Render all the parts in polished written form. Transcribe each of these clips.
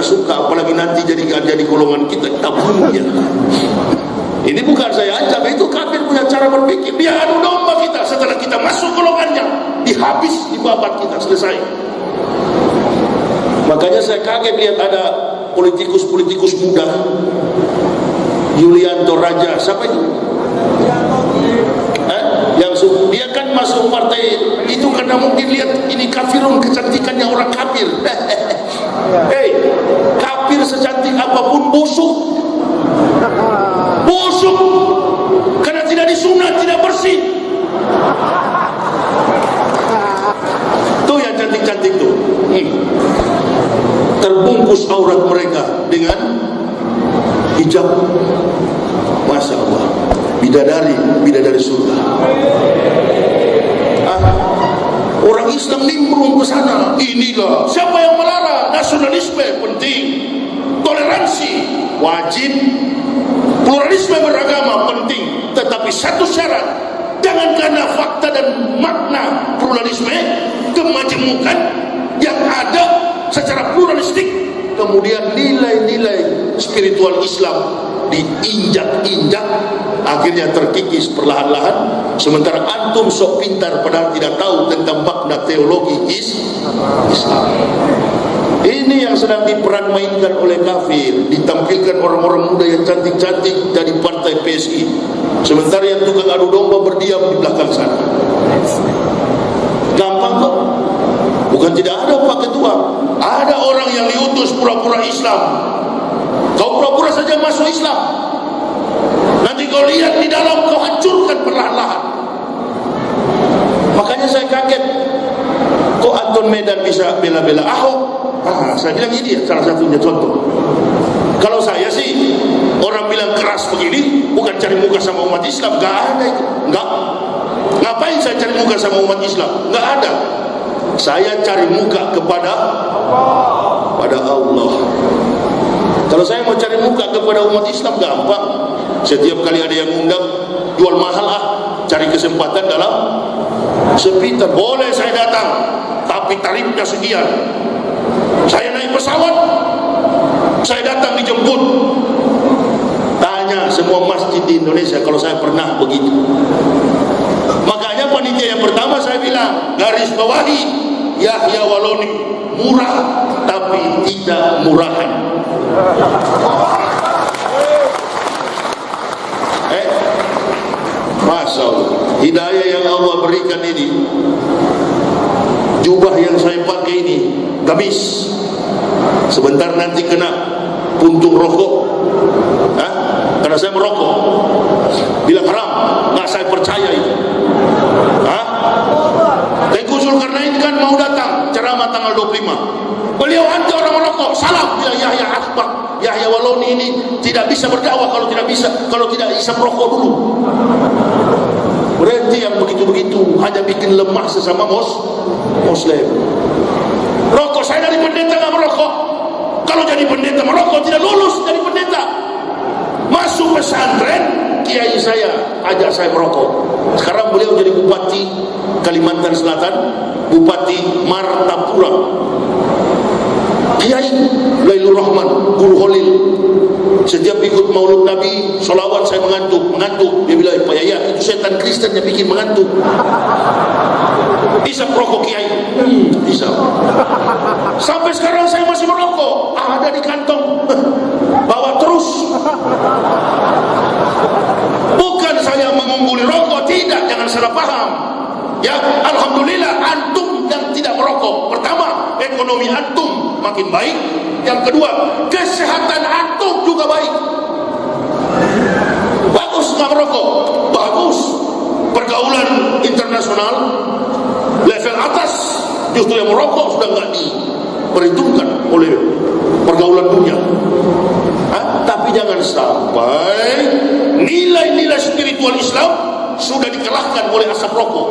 suka, apalagi nanti jadi golongan kita bunuh dia. Ini bukan saya ancam, itu kafir punya cara berpikir. Dia adu domba kita, setelah kita masuk golongannya, dihabis, dibabat kita, selesai. Makanya saya kaget lihat ada politikus muda, Yulianto Raja, siapa itu? Yang dia kan masuk partai itu karena mungkin lihat ini kafirun, kecantikannya orang kafir. Kafir secantik apapun busuk, karena tidak disunat, tidak bersih. Tuh yang cantik-cantik tuh, terbungkus aurat mereka dengan hijab. Masya Allah, bidadari surga. Orang Islam nimbrung ke sana. Inilah siapa yang melarang? Nasionalisme penting, toleransi wajib, pluralisme beragama penting, tetapi satu syarat, jangan karena fakta dan makna pluralisme, kemajemukan yang ada secara pluralistik, kemudian nilai-nilai spiritual Islam diinjak-injak, akhirnya terkikis perlahan-lahan. Sementara antum sok pintar padahal tidak tahu tentang makna teologi Islam. Ini yang sedang diperanmainkan oleh kafir, ditampilkan orang-orang muda yang cantik-cantik dari partai PSI, sementara yang tukang adu domba berdiam di belakang sana. Gampang kok, bukan tidak ada Pak Ketua, ada orang yang diutus pura-pura Islam. Kau pura-pura saja masuk Islam, nanti kau lihat di dalam kau hancurkan perlahan-lahan. Makanya saya kaget, kok Anton Medan bisa bela-bela Ahok. Saya bilang ini salah satunya contoh. Kalau saya sih, orang bilang keras begini bukan cari muka sama umat Islam, gak ada itu, enggak. Ngapain saya cari muka sama umat Islam? Gak ada. Saya cari muka kepada Allah. Kalau saya mau cari muka kepada umat Islam gampang. Setiap kali ada yang undang, jual mahal cari kesempatan dalam sepitan. Boleh saya datang, tapi tarifnya sekian. Saya naik pesawat, saya datang dijemput. Tanya semua masjid di Indonesia kalau saya pernah begitu. Makanya panitia yang pertama saya bilang, garis bawahi Yahya Waloni, murah tapi tidak murahan. Masya Allah, hidayah yang Allah berikan ini. Jubah yang saya pakai ini gamis, sebentar nanti kena puntung rokok. Karena saya merokok, bilang haram, nggak saya percaya itu. Tengku Zulkarnain kan mau datang ceramah tanggal 25. Beliau anti orang merokok, salah. Bilang Yahya Waloni ini tidak bisa berdakwah kalau tidak bisa merokok dulu. Berarti yang begitu-begitu hanya bikin lemah sesama Muslim. Rokok, saya dari pendeta nggak merokok. Kalau jadi pendeta merokok tidak lulus dari pendeta. Masuk pesantren, kiai saya ajak saya merokok. Sekarang beliau jadi bupati Kalimantan Selatan, bupati Martapura. Kiai Lailur Rahman, Guru Holil, setiap ikut Maulud Nabi, solawat saya mengantuk. Dia bilang, Pak Yaya, itu setan Kristen yang bikin mengantuk. Bisa merokok Kiai? Bisa. Sampai sekarang saya masih merokok, ada di kantong, bawa terus. Bukan saya mengungguli rokok, tidak, jangan salah paham. Ya, alhamdulillah antum yang tidak merokok. Pertama, ekonomi antum makin baik. Yang kedua, kesehatan antum juga baik. Bagus nggak merokok? Bagus. Pergaulan internasional level atas, justru yang merokok sudah nggak diperhitungkan oleh pergaulan dunia. Tapi jangan sampai nilai-nilai spiritual Islam sudah dikalahkan oleh asap rokok.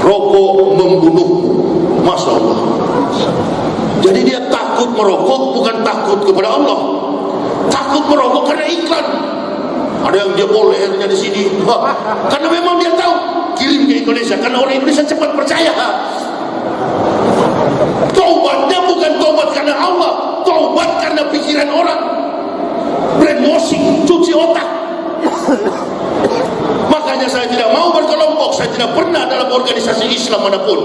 Rokok membunuhmu, Masya Allah. Jadi dia takut merokok bukan takut kepada Allah, takut merokok karena iklan. Ada yang dia lehernya di sini, karena memang dia tahu kirim ke Indonesia, karena orang Indonesia cepat percaya. Taubatnya bukan taubat karena Allah, taubat karena pikiran orang, brainwashing, cuci otak. Makanya saya tidak mau berkelompok. Saya tidak pernah dalam organisasi Islam manapun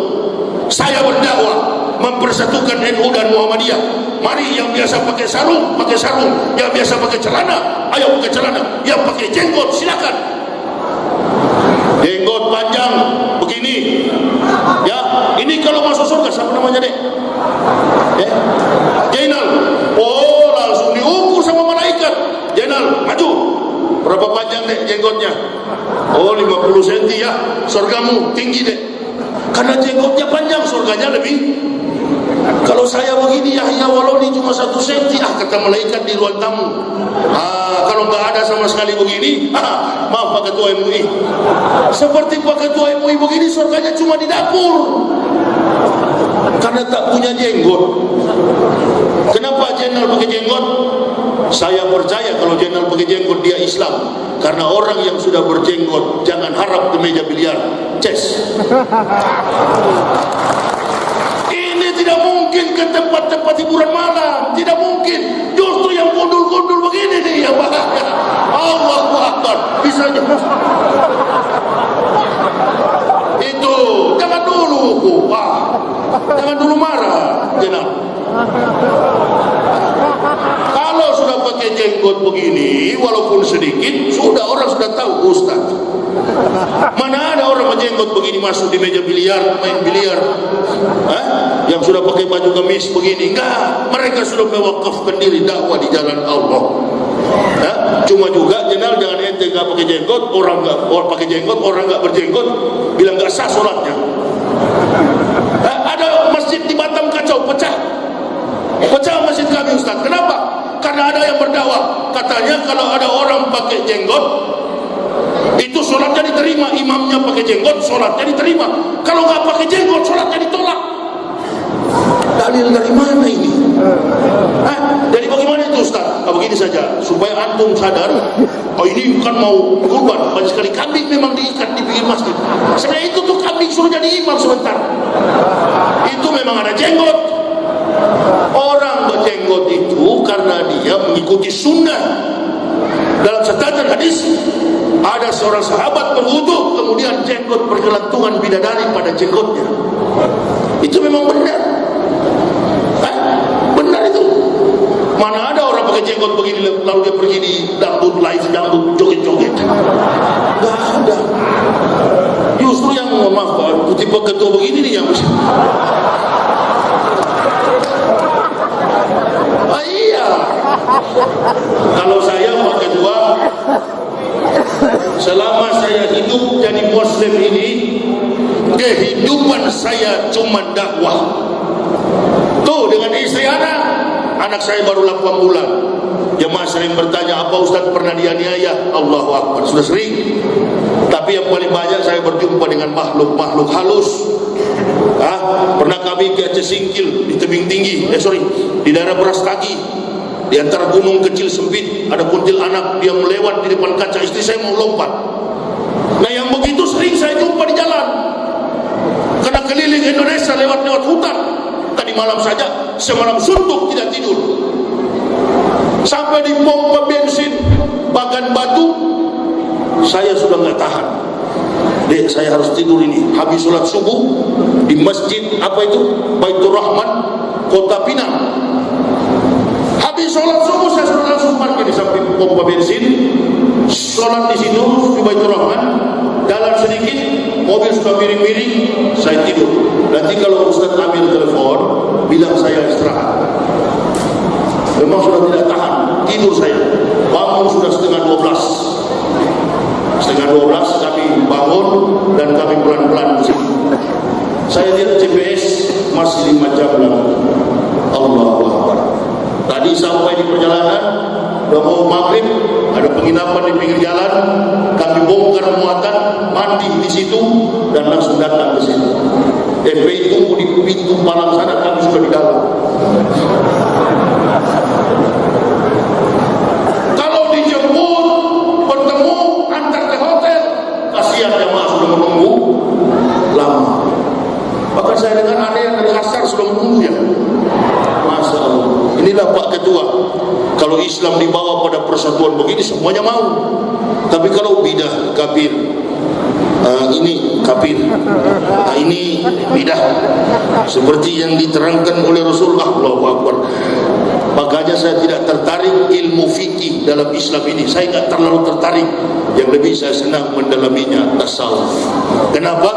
saya berdakwah mempersatukan NU dan Muhammadiyah. Mari yang biasa pakai sarung, yang biasa pakai celana, ayo pakai celana, yang pakai jenggot silakan. Jenggot panjang begini ya, ini kalau masuk surga siapa namanya dek? Jainal. Oh, langsung diukur sama malaikat. Jainal, maju. Berapa panjang dek jenggotnya? Oh, 50 cm ya. Surgamu tinggi dek. Karena jenggotnya panjang, surganya lebih. Kalau saya begini, Yahya Waloni cuma 1 cm, kata malaikat di ruang tamu. Kalau nggak ada sama sekali begini, maaf Pak Ketua MUI. Seperti Pak Ketua MUI begini, surganya cuma di dapur. Karena tak punya jenggot. Kenapa Jenderal pakai jenggot? Saya percaya kalau Jenderal pakai jenggot dia Islam. Karena orang yang sudah berjenggot jangan harap di meja biliar chess. Ini tidak mungkin ke tempat-tempat hiburan malam, tidak mungkin. Justru yang gundul-gundul begini nih yang bahaya. Allahu Akbar. Bisa itu jangan dulu, jangan dulu marah, Jenderal. Kalau sudah pakai jenggot begini, walaupun sedikit, sudah orang sudah tahu Ustaz. Mana ada orang berjenggot begini masuk di meja biliar, main biliar? Yang sudah pakai baju gamis begini? Enggak, mereka sudah mewakafkan diri dakwah di jalan Allah. Cuma juga Jenderal jangan ente nggak pakai jenggot, orang pakai jenggot, orang nggak berjenggot, bilang nggak sah sholatnya. Ada masjid di Batam kacau, pecah masjid kami Ustaz. Kenapa? Karena ada yang berdakwah, katanya kalau ada orang pakai jenggot itu sholatnya diterima, imamnya pakai jenggot sholatnya diterima. Kalau nggak pakai jenggot sholatnya ditolak. Dalil dari mana ini? Jadi bagaimana itu Ustaz? Begini saja supaya antum sadar. Oh, ini bukan mau kurban, banyak sekali kambing memang diikat di pinggir masjid. Sebenarnya itu tuh kambing suruh jadi imam sebentar. Itu memang ada jenggot. Orang berjenggot itu karena dia mengikuti sunnah. Dalam catatan hadis ada seorang sahabat berwudu, kemudian jenggot bergelantungan bidadari pada jenggotnya. Itu memang benar. Benar itu. Mana ada orang pakai jenggot begini lalu dia pergi di dangdut live, dangdut joget-joget? Gak ada. Justru yang maaf tipe ketua begini nih yang iya. Kalau saya Pak Ketua, selama saya hidup jadi Muslim ini, kehidupan saya cuma dakwah. Tuh dengan istri anak saya baru 8 bulan. Jemaah sering bertanya, apa Ustaz pernah dianiaya? Allahu Akbar, sudah sering. Tapi yang paling banyak saya berjumpa dengan makhluk-makhluk halus. Pernah kami ke Aceh Singkil di tebing tinggi, di daerah Brastagi, di antara gunung kecil sempit ada kuntilanak, dia melewat di depan kaca, istri saya mau lompat. Nah yang begitu sering saya jumpa di jalan. Karena keliling Indonesia lewat hutan. Tadi malam saja semalam suntuk tidak tidur. Sampai di pompa bensin Bagan Batu saya sudah nggak tahan. Dek, saya harus tidur ini. Habis sholat subuh di masjid Baitur Rahman, Kota Pinang. Habis sholat subuh saya sudah langsung parkir di samping pompa bensin. Sholat di situ di Baitur Rahman. Jalan sedikit, mobil sudah miring-miring, saya tidur. Nanti kalau Ustaz ambil telepon, bilang saya istirahat. Memang sudah tidak tahan, tidur saya. Bangun sudah setengah 12 kami bangun dan kami pelan-pelan ke sini. Saya lihat GPS masih 5 jam lagi. Allahu Akbar. Tadi sampai di perjalanan, udah mau maghrib, ada penginapan di pinggir jalan, kami bongkar muatan, mandi di situ dan langsung datang ke sini. FPI tunggu di pintu palang sana, kami sudah di dalam. Kalau dijemput, bertemu, antar ke hotel, kasihan jamaah sudah menunggu lama. Bahkan saya dengar ada yang dari asar sudah menunggu ya. Islam dibawa pada persatuan begini, semuanya mau. Tapi kalau bidah kafir, ini kafir, ini bidah, seperti yang diterangkan oleh Rasulullah, Allahu Akbar. Makanya saya tidak tertarik ilmu fikih dalam Islam ini. Saya tidak terlalu tertarik. Yang lebih saya senang mendalaminya tasawuf. Kenapa?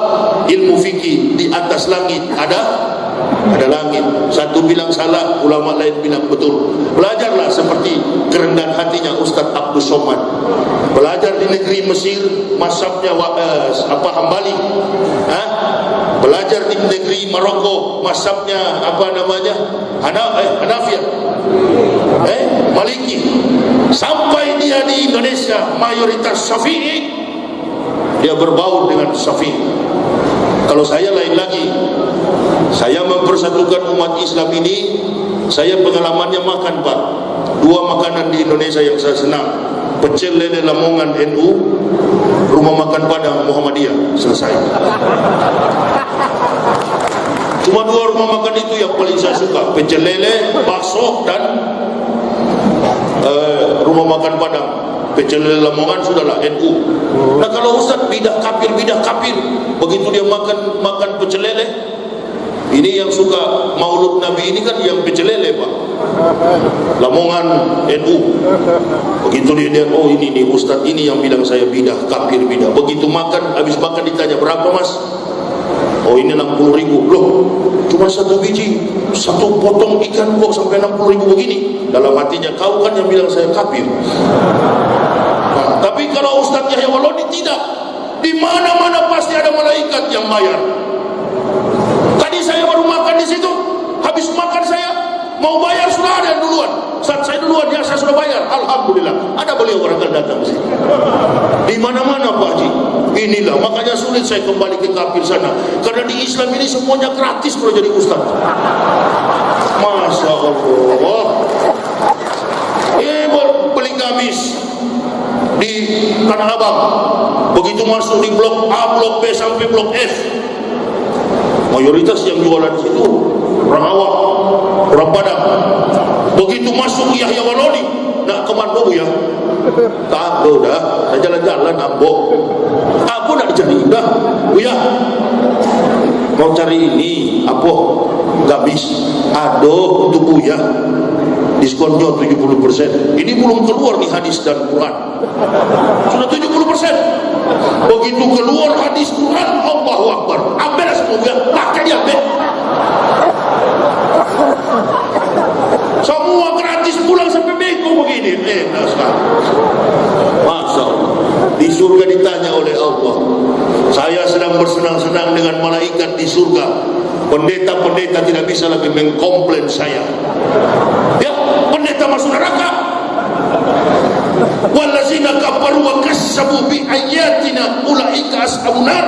Ilmu fikih di atas langit ada langit. Satu bilang salah, ulama lain bilang betul. Belajarlah seperti kerendahan hatinya Ustaz Abdul Somad. Belajar di negeri Mesir, mazhabnya Hambali. Belajar di negeri Maroko, mazhabnya Hanafiyah. Maliki. Sampai dia di Indonesia mayoritas Syafi'i, dia berbaur dengan Syafi'i. Kalau saya lain lagi. Saya mempersatukan umat Islam ini. Saya pengalamannya makan, Pak. Dua makanan di Indonesia yang saya senang: pecel lele Lamongan NU, rumah makan Padang Muhammadiyah. Selesai. Cuma dua rumah makan itu yang paling saya suka: pecel lele, bakso, dan rumah makan Padang. Pecel lele Lamongan sudahlah NU. Nah, kalau Ustaz bidah kafir, begitu dia makan pecel lele, ini yang suka maulud Nabi ini kan yang pecel lele, Pak. Lamongan NU. Begitu dia oh ini nih Ustaz ini yang bilang saya bidah kafir bidah. Begitu makan, habis makan ditanya berapa Mas? Oh ini 60.000. Loh, cuma satu biji, satu potong ikan kok sampai 60.000 begini. Dalam hatinya, kau kan yang bilang saya kafir. Nah, tapi kalau Ustaz Yahya Waloni tidak. Di mana-mana pasti ada malaikat yang bayar. Tadi saya baru makan di situ, habis makan saya mau bayar sudah ada duluan. Saat saya duluan, ya saya sudah bayar. Alhamdulillah, ada beliau barangkali datang di sini. Di mana-mana Pak Haji. Inilah makanya sulit saya kembali ke kafir sana. Karena di Islam ini semuanya gratis kalau jadi ustaz. Masya Allah. Beli gamis di Tanah Abang. Begitu masuk di blok A, blok B sampai blok F, mayoritas yang jualan situ orang awam, orang Padang. Begitu masuk Yahya Waloni, nak kemana Bu ya? Tak, dah, saya jalan-jalan nambok. Aku nak dicari dah, Bu ya. Mau cari ini, apa? Gamis. Aduh, untuk Bu ya. Diskonnya 70%. Ini belum keluar nih hadis dan Quran. Sudah 70%. Begitu keluar hadis Quran, Allahu Akbar. Ambil semua ya, pakai dia ambil. Semua gratis pulang sampai bengkok begini. Enak sekali. Masya Allah. Di surga ditanya oleh Allah. Saya sedang bersenang-senang dengan malaikat di surga. Pendeta-pendeta tidak bisa lagi mengkomplain saya. Ya, pendeta masuk neraka. Wallazina kafaru wa kassabu bi ayatina ulaika ashabun nar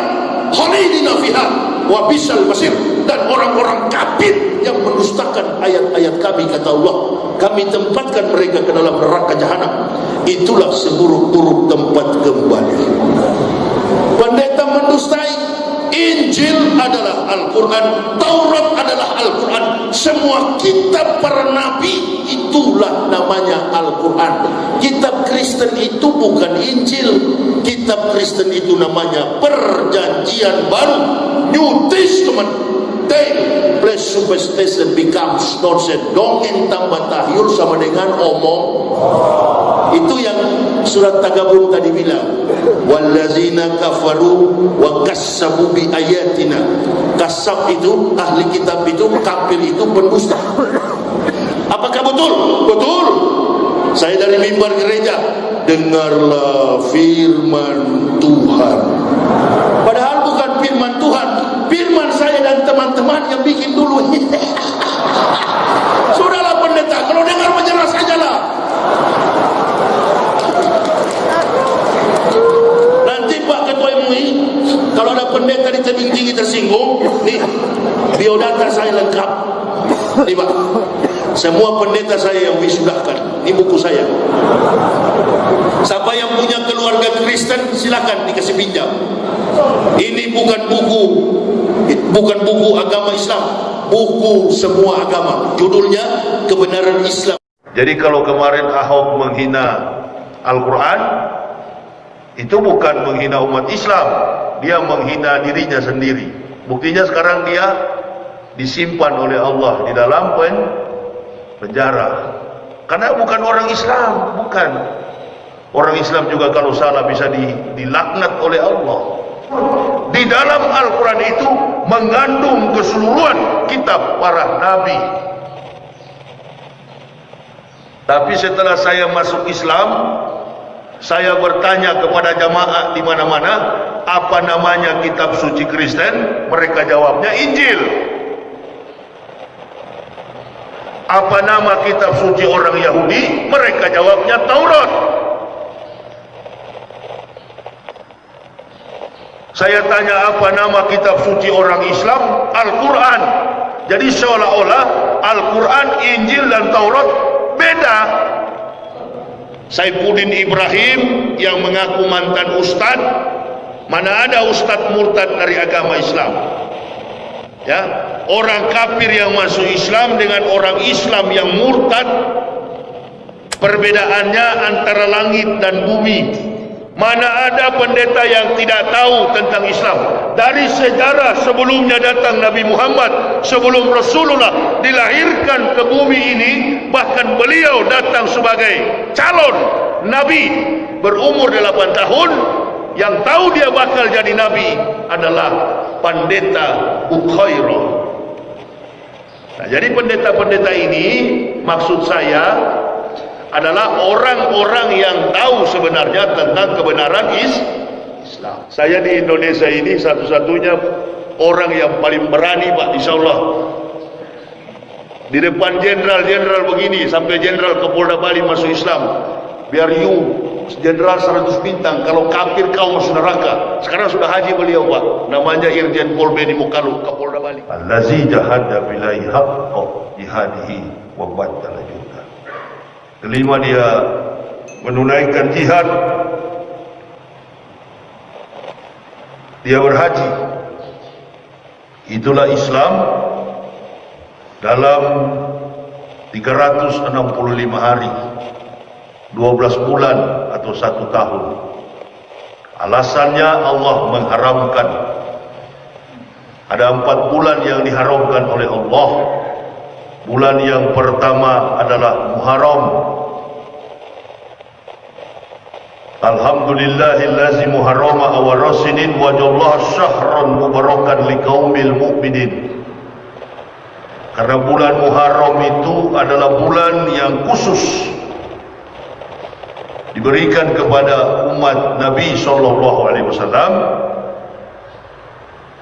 khalidina fiha wa bisal masir. Dan orang-orang kafir yang mendustakan ayat-ayat kami, kata Allah, kami tempatkan mereka ke dalam neraka jahanam. Itulah seburuk-buruk tempat kembali. Pendeta mendustai. Injil adalah Al-Quran, Taurat adalah Al-Quran, semua kitab para nabi itulah namanya Al-Quran. Kitab Kristen itu bukan Injil. Kitab Kristen itu namanya Perjanjian Baru, New Testament. Then superstition becomes nonsense. Dongeng tambah tahyul sama dengan omong. Itu yang surat Tagabun tadi bilang, wallazina kafaru wa kassabu bi ayatina. Kasab itu ahli kitab itu, kafir itu pendusta. Apakah betul? Betul. Saya dari mimbar gereja, dengarlah firman Tuhan. Padahal bukan firman Tuhan, firman saya dan teman-teman yang bikin dulu. Sudahlah pendeta, kalau dengar menyerah sajalah. Nanti Pak Ketua MUI, kalau ada pendeta di tebing tinggi tersinggung, nih biodata saya lengkap. Nih Pak, semua pendeta saya yang wisudahkan, ini buku saya. Siapa yang punya keluarga Kristen silakan dikasih pinjam. Ini bukan buku agama Islam, buku semua agama. Judulnya Kebenaran Islam. Jadi kalau kemarin Ahok menghina Al-Quran, itu bukan menghina umat Islam, dia menghina dirinya sendiri. Buktinya sekarang dia disimpan oleh Allah di dalam penjara. Karena bukan orang Islam, bukan. Orang Islam juga kalau salah bisa dilaknat oleh Allah. Di dalam Al-Quran itu mengandung keseluruhan kitab para nabi. Tapi setelah saya masuk Islam, saya bertanya kepada jamaah di mana-mana, apa namanya kitab suci Kristen? Mereka jawabnya Injil. Apa nama kitab suci orang Yahudi? Mereka jawabnya Taurat. Saya tanya apa nama kitab suci orang Islam? Al-Quran. Jadi seolah-olah Al-Quran, Injil dan Taurat beda. Saifuddin Ibrahim yang mengaku mantan ustad, mana ada ustad murtad dari agama Islam? Ya, orang kafir yang masuk Islam dengan orang Islam yang murtad, perbedaannya antara langit dan bumi. Mana ada pendeta yang tidak tahu tentang Islam? Dari sejarah sebelumnya datang Nabi Muhammad, sebelum Rasulullah dilahirkan ke bumi ini, bahkan beliau datang sebagai calon Nabi berumur 8 tahun. Yang tahu dia bakal jadi Nabi adalah pendeta Bukhairah. Nah, jadi pendeta-pendeta ini maksud saya adalah orang-orang yang tahu sebenarnya tentang kebenaran Islam. Saya di Indonesia ini satu-satunya orang yang paling berani, Pak, insya Allah. Di depan jenderal-jenderal begini, sampai jenderal Kapolda Bali masuk Islam. Biar jenderal 100 bintang, kalau kafir kau masuk neraka. Sekarang sudah haji beliau, Pak. Namanya Irjen Pol Beni Mukalu, Kapolda Bali. Allazi jahada billahi haqqa jihadihi wa battala juga. Kelima, dia menunaikan jihad, dia berhaji. Itulah Islam dalam 365 hari, 12 bulan atau 1 tahun. Alasannya Allah mengharamkan. Ada 4 bulan yang diharamkan oleh Allah. Bulan yang pertama adalah Muharram. Alhamdulillahillazi muharrama awarasinin wajallah syahran mubarakan liqaumil mu'minin. Karena bulan Muharram itu adalah bulan yang khusus diberikan kepada umat Nabi SAW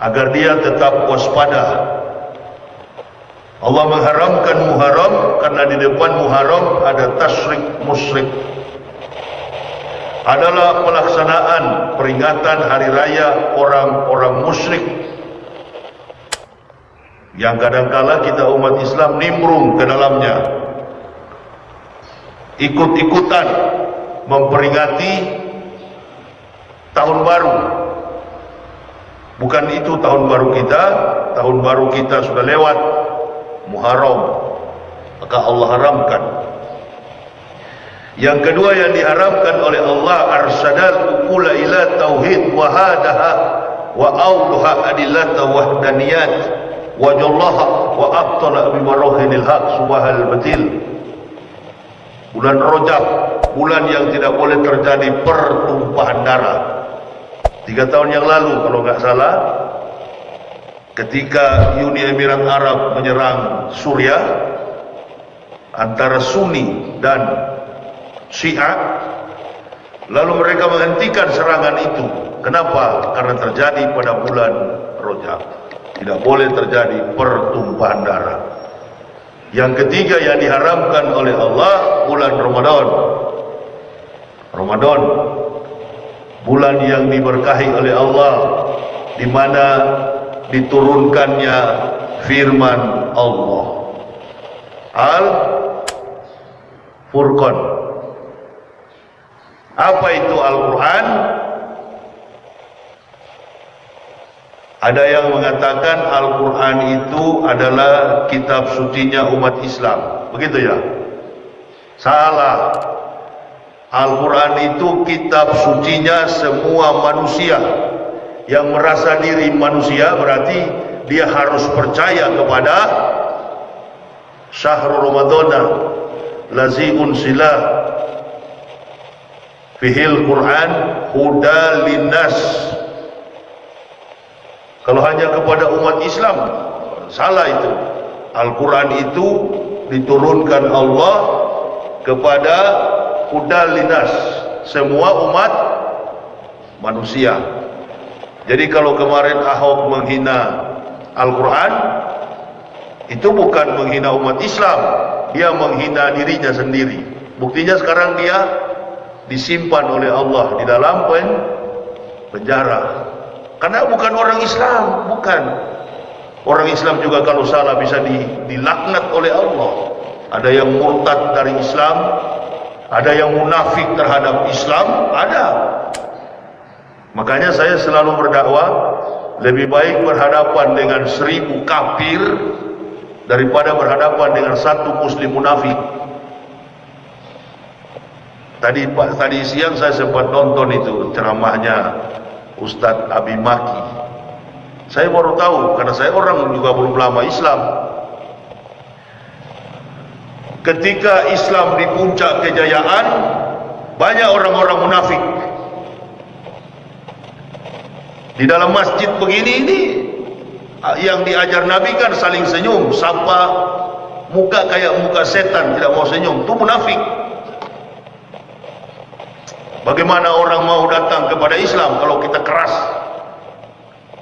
agar dia tetap waspada. Allah mengharamkan Muharram karena di depan Muharram ada tasyrik musyrik. Adalah pelaksanaan peringatan hari raya orang-orang musyrik yang kadangkala kita umat Islam nimbrung ke dalamnya, ikut-ikutan memperingati tahun baru. Bukan itu tahun baru kita, tahun baru kita sudah lewat, Muharram, maka Allah haramkan. Yang kedua yang diharamkan oleh Allah, arsadal ukula ila tauhid wa hadaha wa awduha adillata wahdaniyat wa jallaha wa abtala bimarohinil haq subahal batil. Bulan Rajab, bulan yang tidak boleh terjadi pertumpahan darah. 3 tahun yang lalu kalau nggak salah, ketika Uni Emirat Arab menyerang Suriah, antara Sunni dan Syiah, lalu mereka menghentikan serangan itu. Kenapa? Karena terjadi pada bulan Rajab. Tidak boleh terjadi pertumpahan darah. Yang ketiga yang diharamkan oleh Allah, bulan Ramadan. Ramadan, bulan yang diberkahi oleh Allah, di mana diturunkannya firman Allah. Al-Furqan. Apa itu Al-Quran? Ada yang mengatakan Al-Quran itu adalah kitab sucinya umat Islam. Begitu ya? Salah. Al-Quran itu kitab sucinya semua manusia. Yang merasa diri manusia berarti dia harus percaya kepada Syahrul Ramadhan lazi unsila fihil Quran huda linnas. Kalau hanya kepada umat Islam, salah itu. Al-Quran itu diturunkan Allah kepada huda linnas, semua umat manusia. Jadi kalau kemarin Ahok menghina Al-Quran, itu bukan menghina umat Islam, dia menghina dirinya sendiri. Buktinya sekarang dia disimpan oleh Allah di dalam penjara. Karena bukan orang Islam, bukan. Orang Islam juga kalau salah bisa dilaknat oleh Allah. Ada yang murtad dari Islam, ada yang munafik terhadap Islam, ada. Makanya saya selalu berdakwah, lebih baik berhadapan dengan 1000 kafir daripada berhadapan dengan 1 muslim munafik. Tadi siang saya sempat nonton itu ceramahnya Ustadz Abi Maki. Saya baru tahu, karena saya orang juga belum lama Islam. Ketika Islam di puncak kejayaan, banyak orang-orang munafik. Di dalam masjid begini ini, yang diajar Nabi kan saling senyum, sapa muka kayak muka setan, tidak mau senyum, itu munafik. Bagaimana orang mau datang kepada Islam kalau kita keras?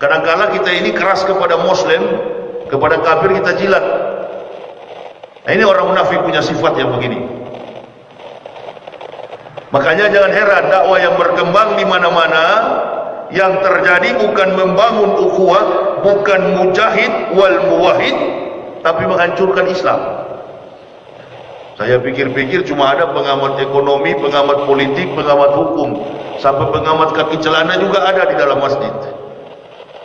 Kadang-kadang kita ini keras kepada Muslim, kepada kafir kita jilat. Nah, ini orang munafik punya sifat yang begini. Makanya jangan heran dakwah yang berkembang di mana-mana, yang terjadi bukan membangun ukhuwah, bukan mujahid wal muwahhid, tapi menghancurkan Islam. Saya pikir-pikir cuma ada pengamat ekonomi, pengamat politik, pengamat hukum, sampai pengamat kaki celana juga ada di dalam masjid.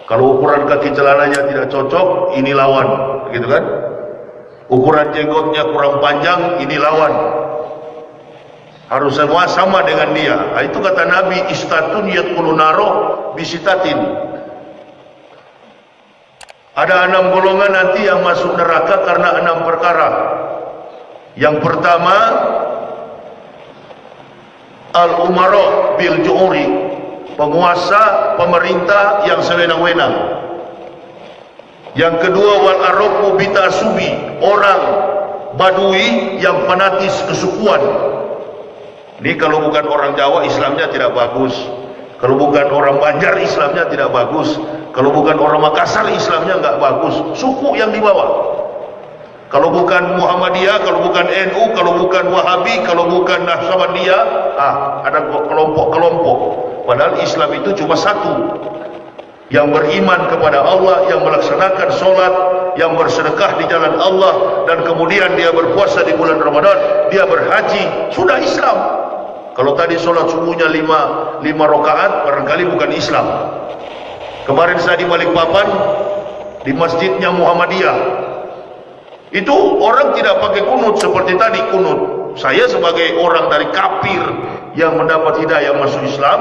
Kalau ukuran kaki celananya tidak cocok, ini lawan, gitu kan? Ukuran jenggotnya kurang panjang, ini lawan. Harus semua sama dengan dia. Nah, itu kata Nabi, istatun yadkhulun naro bisitatin. Ada 6 golongan nanti yang masuk neraka karena 6 perkara. Yang pertama, al-umara bil ju'uri, penguasa pemerintah yang sewenang-wenang. Yang kedua, wal arabu bitasubi, orang badui yang fanatis kesukuan. Ini kalau bukan orang Jawa Islamnya tidak bagus. Kalau bukan orang Banjar Islamnya tidak bagus. Kalau bukan orang Makassar Islamnya enggak bagus. Suku yang dibawa. Kalau bukan Muhammadiyah, kalau bukan NU, kalau bukan Wahabi, kalau bukan Naqsabandiyah, ada kelompok-kelompok. Padahal Islam itu cuma satu. Yang beriman kepada Allah, yang melaksanakan sholat, yang bersedekah di jalan Allah, dan kemudian dia berpuasa di bulan Ramadan, dia berhaji, sudah Islam. Kalau tadi sholat subuhnya 5 rakaat, barangkali bukan Islam. Kemarin saya di Balikpapan, di masjidnya Muhammadiyah. Itu orang tidak pakai kunut seperti tadi kunut. Saya sebagai orang dari kafir yang mendapat hidayah masuk Islam,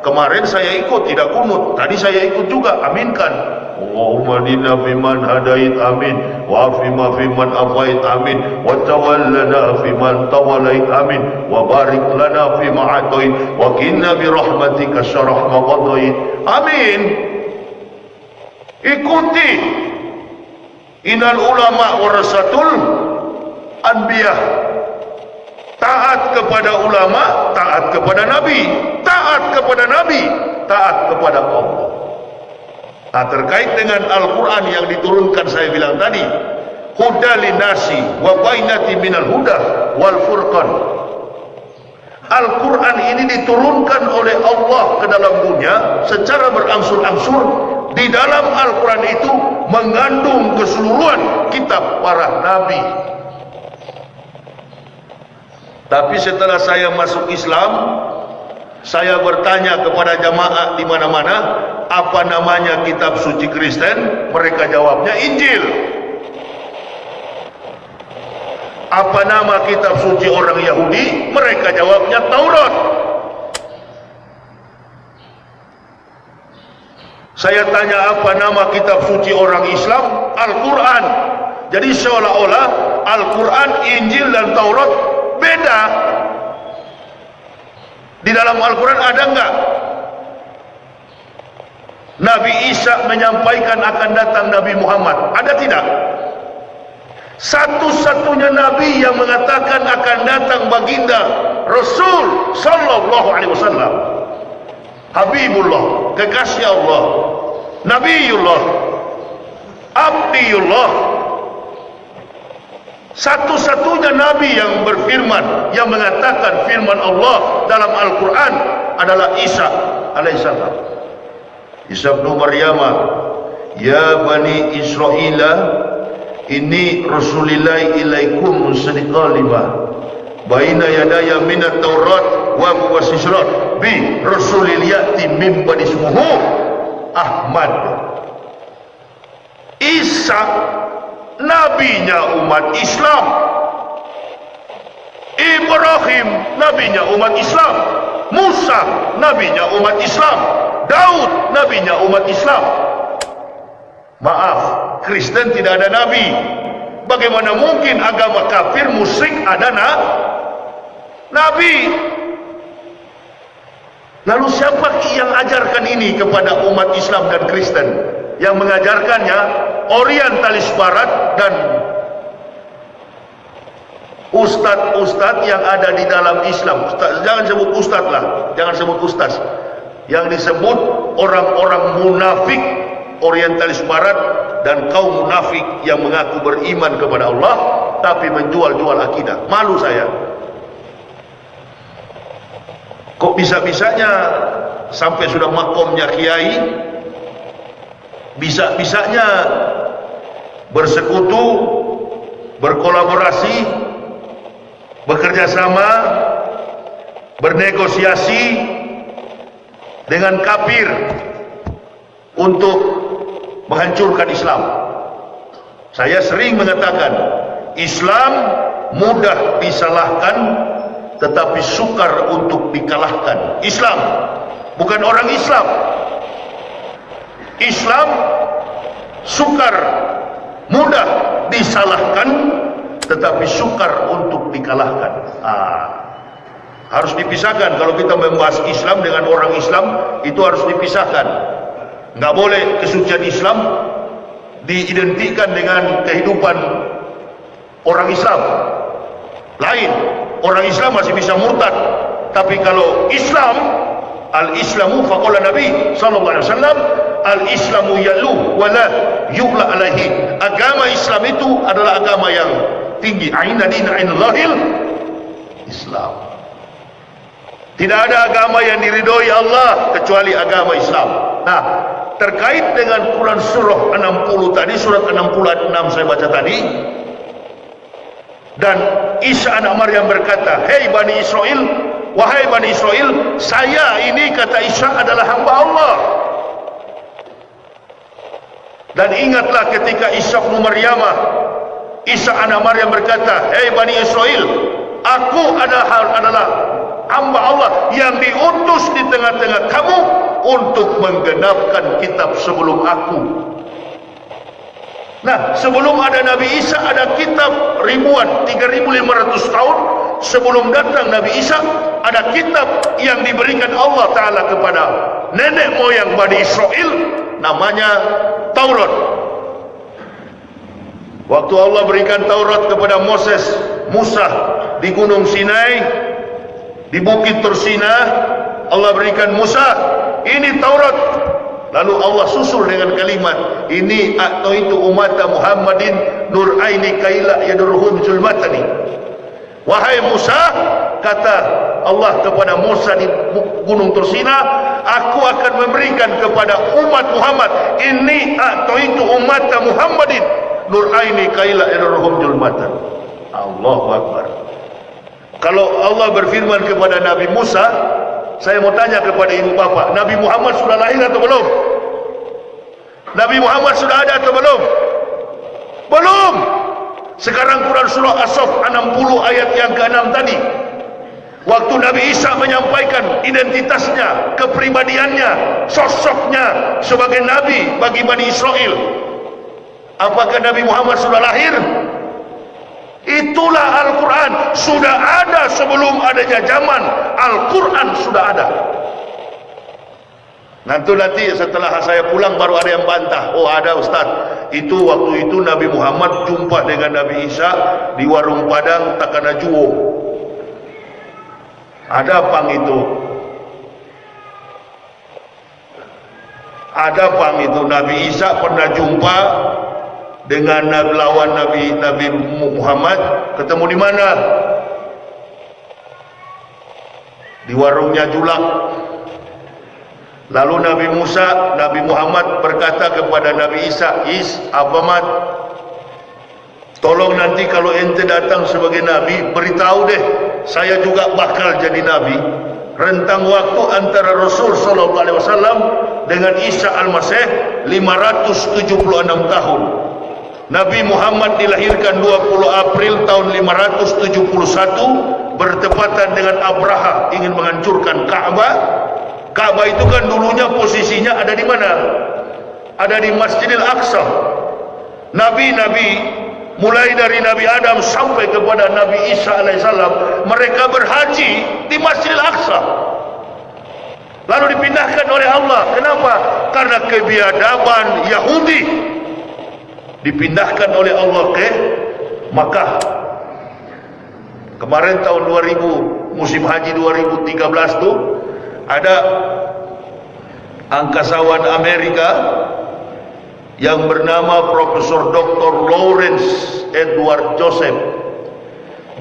kemarin saya ikut tidak kunut. Tadi saya ikut juga, aminkan. Allahumma dina fiman hadait amin, wa fiman afait amin, wa tawallana fiman tawallait amin, wa barik lana fima atait, wa qina bi rahmatika syarah ma qadait. Amin. Ikuti. Innal ulama warasatul anbiya. Taat kepada ulama, taat kepada nabi, taat kepada nabi, taat kepada Allah. Nah, terkait dengan Al-Quran yang diturunkan saya bilang tadi, huda linasi wa bainati minal huda wal furqan. Al-Quran ini diturunkan oleh Allah ke dalam dunia secara berangsur-angsur. Di dalam Al-Quran itu mengandung keseluruhan kitab para nabi. Tapi setelah saya masuk Islam, saya bertanya kepada jamaah di mana-mana, apa namanya kitab suci Kristen? Mereka jawabnya Injil. Apa nama kitab suci orang Yahudi? Mereka jawabnya Taurat. Saya tanya apa nama kitab suci orang Islam? Al-Quran. Jadi seolah-olah Al-Quran, Injil dan Taurat beda. Di dalam Al-Quran ada enggak? Nabi Isa menyampaikan akan datang Nabi Muhammad. Ada tidak? Satu-satunya Nabi yang mengatakan akan datang baginda Rasul Sallallahu Alaihi Wasallam, Habibullah, kekasih Allah, Nabiullah, Abdiullah. Satu-satunya Nabi yang berfirman, yang mengatakan firman Allah dalam Al-Quran adalah Isa alaihissalam. Isa bin Maryam, ya Bani Israila, inni Rasulillahi ilaikum musaddiqan lima baina yadaya minat Taurat wa mubasysyiran bi Rasulil ya'ti min bani ismuhu Ahmad. Isa nabinya umat Islam, Ibrahim nabinya umat Islam, Musa nabinya umat Islam, Daud nabinya umat Islam. Maaf, Kristen tidak ada nabi. Bagaimana mungkin agama kafir musyrik ada nabi? Lalu siapa yang ajarkan ini kepada umat Islam dan Kristen? Yang mengajarkannya orientalis barat dan ustadz-ustadz yang ada di dalam Islam. Jangan sebut ustadz lah, jangan sebut ustadz. Yang disebut orang-orang munafik orientalis barat dan kaum munafik yang mengaku beriman kepada Allah tapi menjual-jual akidah. Malu saya. Kok bisa-bisanya sampai sudah makomnya kiai, bisa-bisanya bersekutu, berkolaborasi, bekerja sama, bernegosiasi dengan kafir untuk menghancurkan Islam. Saya sering mengatakan Islam mudah disalahkan tetapi sukar untuk dikalahkan. Islam bukan orang Islam. Islam sukar, mudah disalahkan tetapi sukar untuk dikalahkan. Harus dipisahkan. Kalau kita membahas Islam dengan orang Islam, itu harus dipisahkan. Nggak boleh kesucian Islam diidentikan dengan kehidupan orang Islam lain. Orang Islam masih bisa murtad, tapi kalau Islam, al-Islamu faqala Nabi sallallahu alaihi wasallam, al-Islamu yalu wa la yu'la alaihi. Agama Islam itu adalah agama yang tinggi. Aina dina indallahil Islam. Tidak ada agama yang diridhoi Allah kecuali agama Islam. Nah, terkait dengan Quran surah 60 tadi, surat 66 saya baca tadi, dan Isa anak Maryam berkata, hei Bani Israel, wahai Bani Israel, saya ini, kata Isa, adalah hamba Allah. Dan ingatlah ketika Isa bin Maryam, Isa anak Maryam berkata, hei Bani Israel, aku adalah hamba Allah yang diutus di tengah-tengah kamu untuk menggenapkan kitab sebelum aku. Nah, sebelum ada Nabi Isa ada kitab ribuan, 3.500 tahun sebelum datang Nabi Isa ada kitab yang diberikan Allah Ta'ala kepada nenek moyang Bani Israel, namanya Taurat. Waktu Allah berikan Taurat kepada Musa di Gunung Sinai, di Bukit Tursina, Allah berikan Musa, ini Taurat. Lalu Allah susul dengan kalimat, ini a'taitu ummata Muhammadin nur aini kaila yadurhum zulmatani. Wahai Musa, kata Allah kepada Musa di Gunung Tursina, aku akan memberikan kepada umat Muhammad, ini a'taitu ummata Muhammadin nur aini kaila yadurhum zulmatan. Allahu Akbar. Kalau Allah berfirman kepada Nabi Musa, saya mau tanya kepada ibu bapak, Nabi Muhammad sudah lahir atau belum? Nabi Muhammad sudah ada atau belum? Belum. Sekarang Quran surah As-Saff 60 ayat yang ke-6 tadi, waktu Nabi Isa menyampaikan identitasnya, kepribadiannya, sosoknya sebagai Nabi bagi Bani Israel, apakah Nabi Muhammad sudah lahir? Itulah Al-Quran. Sudah ada sebelum adanya zaman. Al-Quran sudah ada. Nanti setelah saya pulang baru ada yang bantah. Oh ada Ustaz, itu waktu itu Nabi Muhammad jumpa dengan Nabi Isa di warung Padang Takanajuo. Ada pang itu. Ada pang itu. Nabi Isa pernah jumpa dengan lawan Nabi Muhammad, ketemu di mana? Di warungnya Julak. Lalu Nabi Muhammad berkata kepada Nabi Isa, Abamat, tolong nanti kalau ente datang sebagai Nabi, beritahu deh, saya juga bakal jadi Nabi. Rentang waktu antara Rasul SAW dengan Isa Al-Masih 576 tahun. Nabi Muhammad dilahirkan 20 April tahun 571, bertepatan dengan Abraha ingin menghancurkan Ka'bah. Ka'bah itu kan dulunya posisinya ada di mana? Ada di Masjidil Aqsa. Nabi-nabi mulai dari Nabi Adam sampai kepada Nabi Isa alaihissalam, mereka berhaji di Masjidil Aqsa. Lalu dipindahkan oleh Allah. Kenapa? Karena kebiadaban Yahudi. Dipindahkan oleh Allah ke Makkah. Kemarin tahun 2000, musim haji 2013 tuh, ada angkasawan Amerika yang bernama Profesor Dr. Lawrence Edward Joseph.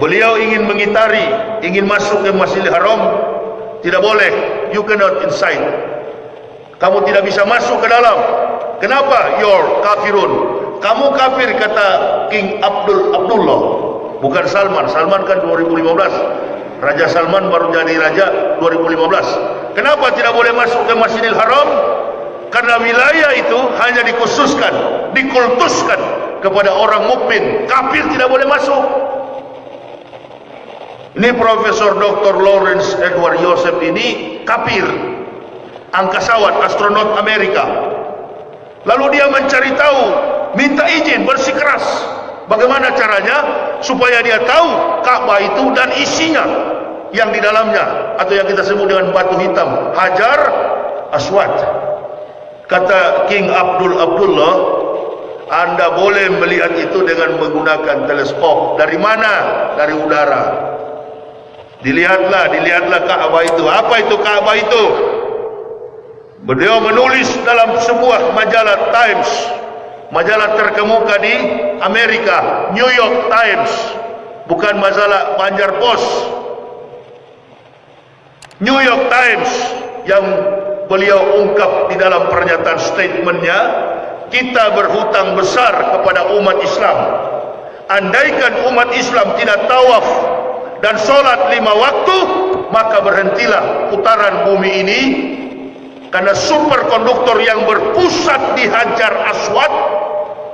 Beliau ingin mengitari, ingin masuk ke Masjidil Haram. Tidak boleh. You cannot inside. Kamu tidak bisa masuk ke dalam. Kenapa? You're kafirun. Kamu kafir, kata King Abdullah. Bukan Salman. Salman kan 2015. Raja Salman baru jadi raja 2015. Kenapa tidak boleh masuk ke Masjidil Haram? Karena wilayah itu hanya dikhususkan, dikultuskan kepada orang mukmin. Kafir tidak boleh masuk. Ini Profesor Dr. Lawrence Edward Joseph ini kafir, angkasawan, astronot Amerika. Lalu dia mencari tahu, minta izin, bersikeras. Bagaimana caranya supaya dia tahu Ka'bah itu dan isinya yang di dalamnya, atau yang kita sebut dengan batu hitam, Hajar Aswad. Kata King Abdullah, Anda boleh melihat itu dengan menggunakan teleskop. Dari mana? Dari udara. Dilihatlah Ka'bah itu. Apa itu Ka'bah itu? Beliau menulis dalam sebuah majalah Times, majalah terkemuka di Amerika, New York Times, bukan majalah Banjar Post. New York Times yang beliau ungkap di dalam pernyataan statementnya, kita berhutang besar kepada umat Islam. Andaikan umat Islam tidak tawaf dan sholat 5 waktu, maka berhentilah putaran bumi ini, karena superkonduktor yang berpusat di Hajar Aswad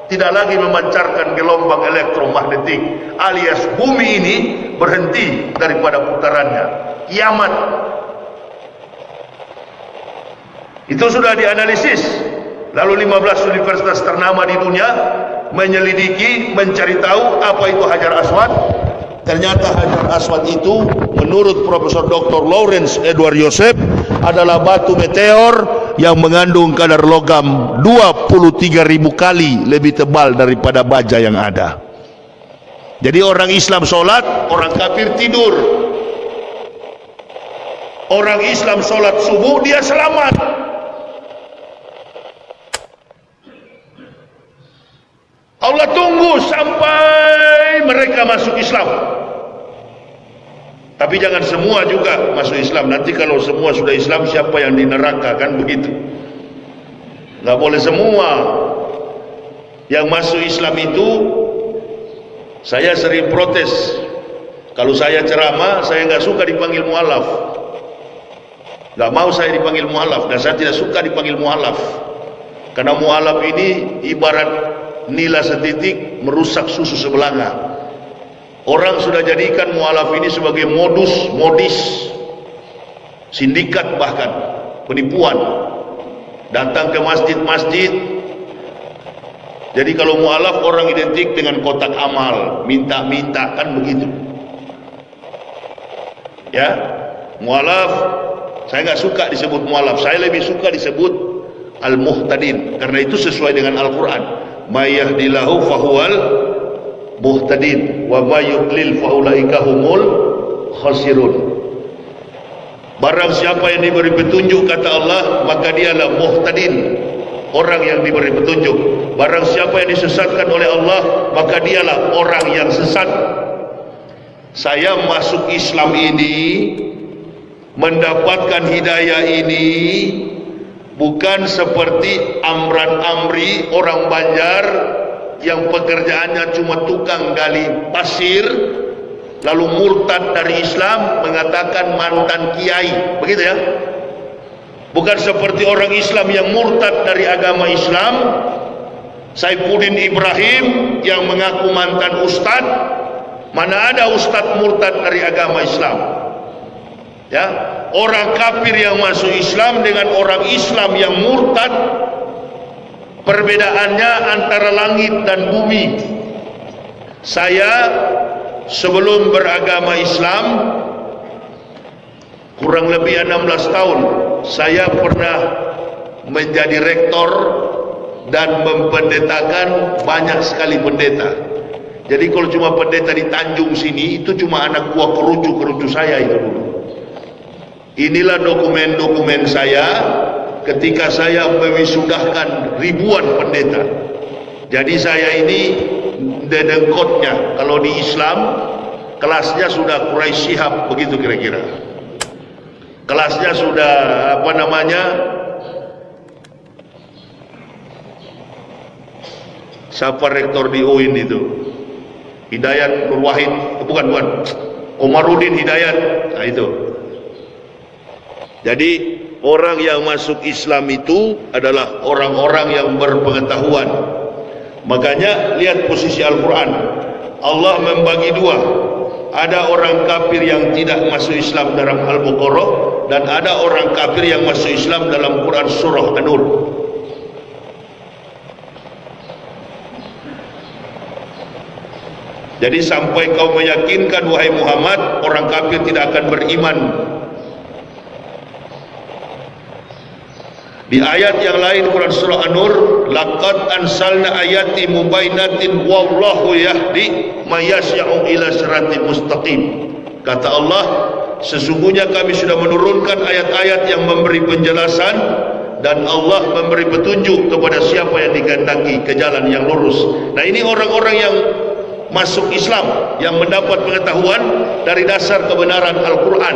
tidak lagi memancarkan gelombang elektromagnetik, alias bumi ini berhenti daripada putarannya. Kiamat. Itu sudah dianalisis. Lalu 15 universitas ternama di dunia menyelidiki, mencari tahu apa itu Hajar Aswad. Ternyata Hajar Aswad itu menurut Profesor Dr. Lawrence Edward Joseph adalah batu meteor yang mengandung kadar logam 23.000 kali lebih tebal daripada baja yang ada. Jadi orang Islam sholat, orang kafir tidur. Orang Islam sholat subuh, dia selamat. Allah tunggu sampai mereka masuk Islam. Tapi jangan semua juga masuk Islam. Nanti kalau semua sudah Islam, siapa yang di neraka, kan begitu. Gak boleh semua. Yang masuk Islam itu, saya sering protes. Kalau saya ceramah, saya gak suka dipanggil mu'alaf. Gak mau saya dipanggil mu'alaf. Dan saya tidak suka dipanggil mu'alaf. Karena mu'alaf ini ibarat nila setitik merusak susu sebelanga. Orang sudah jadikan mualaf ini sebagai modis, sindikat, bahkan penipuan. Datang ke masjid-masjid. Jadi kalau mualaf orang identik dengan kotak amal, minta-minta, kan begitu. Ya, mualaf, saya nggak suka disebut mualaf, saya lebih suka disebut al-muhtadin, karena itu sesuai dengan Al-Quran. May yahdillahu fahuwal muhtadin wa may yudlil faulaika humul khasirun. Barang siapa yang diberi petunjuk, kata Allah, maka dialah muhtadin, orang yang diberi petunjuk. Barang siapa yang disesatkan oleh Allah, maka dialah orang yang sesat. Saya masuk Islam ini, mendapatkan hidayah ini, bukan seperti Amran Amri, orang Banjar yang pekerjaannya cuma tukang gali pasir, lalu murtad dari Islam, mengatakan mantan kiai, begitu ya. Bukan seperti orang Islam yang murtad dari agama Islam, Saifuddin Ibrahim yang mengaku mantan ustad. Mana ada ustad murtad dari agama Islam? Ya, orang kafir yang masuk Islam dengan orang Islam yang murtad, perbedaannya antara langit dan bumi. Saya sebelum beragama Islam kurang lebih 16 tahun saya pernah menjadi rektor dan mempendetakan banyak sekali pendeta. Jadi kalau cuma pendeta di Tanjung sini, itu cuma anak buah kerucu saya itu dulu. Inilah dokumen-dokumen saya ketika saya mewisudahkan ribuan pendeta. Jadi saya ini dedengkotnya, kalau di Islam kelasnya sudah Quraisy Shihab, begitu kira-kira. Kelasnya sudah apa namanya, siapa rektor di UIN itu, Hidayat Nur Wahid, bukan Omaruddin Hidayat. Nah itu. Jadi orang yang masuk Islam itu adalah orang-orang yang berpengetahuan. Makanya lihat posisi Al-Quran, Allah membagi dua. Ada orang kafir yang tidak masuk Islam dalam Al-Baqarah, dan ada orang kafir yang masuk Islam dalam Quran Surah An-Nur. Jadi sampai kau meyakinkan, wahai Muhammad, orang kafir tidak akan beriman. Di ayat yang lain Quran Surah An-Nur, laqad ansalna ayati mubainatin wallahu yahdi may yasha'u ila siratin mustaqim. Kata Allah, sesungguhnya kami sudah menurunkan ayat-ayat yang memberi penjelasan, dan Allah memberi petunjuk kepada siapa yang dikehendaki ke jalan yang lurus. Nah, ini orang-orang yang masuk Islam, yang mendapat pengetahuan dari dasar kebenaran Al-Quran.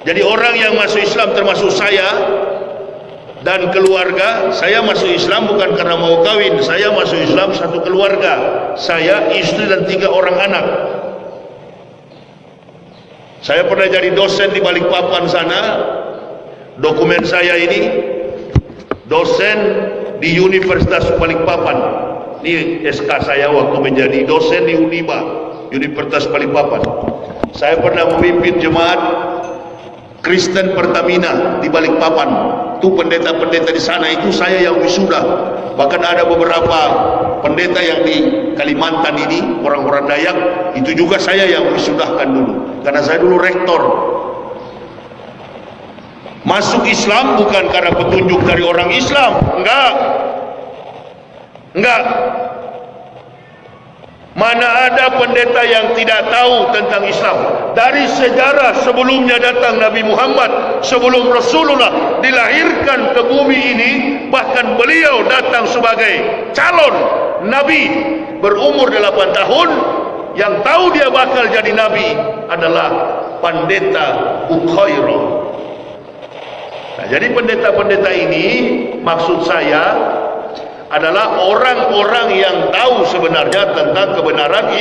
Jadi orang yang masuk Islam termasuk saya dan keluarga. Saya masuk Islam bukan karena mau kawin, saya masuk Islam satu keluarga, saya, istri dan 3 orang anak. Saya pernah jadi dosen di Balikpapan sana. Dokumen saya ini dosen di Universitas Balikpapan. Ini SK saya waktu menjadi dosen di UNIBA, Universitas Balikpapan. Saya pernah memimpin jemaat Kristen Pertamina di Balikpapan. Itu pendeta-pendeta di sana itu saya yang wisuda. Bahkan ada beberapa pendeta yang di Kalimantan ini, orang-orang Dayak, itu juga saya yang wisudahkan dulu. Karena saya dulu rektor. Masuk Islam bukan karena petunjuk dari orang Islam, enggak. Mana ada pendeta yang tidak tahu tentang Islam. Dari sejarah sebelumnya datang Nabi Muhammad, sebelum Rasulullah dilahirkan ke bumi ini, bahkan beliau datang sebagai calon Nabi berumur 8 tahun. Yang tahu dia bakal jadi Nabi adalah pendeta Bukhairah. Nah, jadi pendeta-pendeta ini maksud saya adalah orang-orang yang tahu sebenarnya tentang kebenaran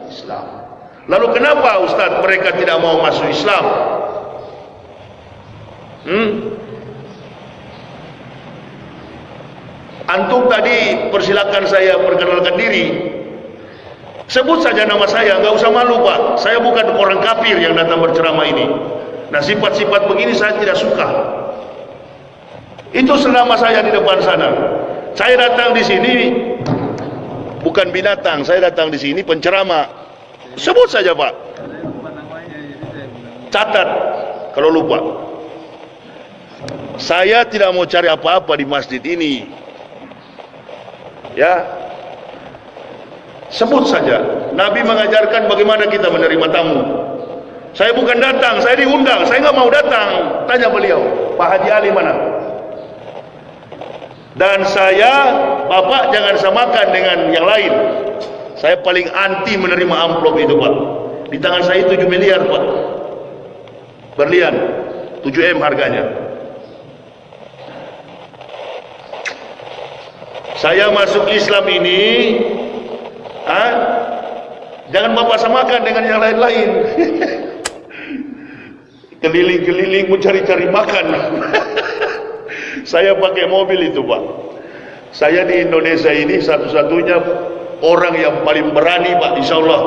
Islam. Lalu kenapa Ustaz mereka tidak mau masuk Islam? Antum tadi persilakan saya perkenalkan diri. Sebut saja nama saya, nggak usah malu Pak. Saya bukan orang kafir yang datang berceramah ini. Nah, sifat-sifat begini saya tidak suka. Itu selama saya di depan sana. Saya datang di sini bukan binatang, saya datang di sini penceramah. Sebut saja Pak. Catat kalau lupa. Saya tidak mau cari apa-apa di masjid ini. Ya. Sebut saja. Nabi mengajarkan bagaimana kita menerima tamu. Saya bukan datang, saya diundang. Saya nggak mau datang. Tanya beliau, Pak Haji Ali mana? Dan saya, Bapak jangan samakan dengan yang lain. Saya paling anti menerima amplop itu Pak. Di tangan saya 7 miliar Pak. Berlian, 7M harganya. Saya masuk Islam ini, jangan Bapak samakan dengan yang lain-lain. Keliling-keliling mencari-cari makan. Saya pakai mobil itu Pak. Saya di Indonesia ini satu-satunya orang yang paling berani Pak, insya Allah.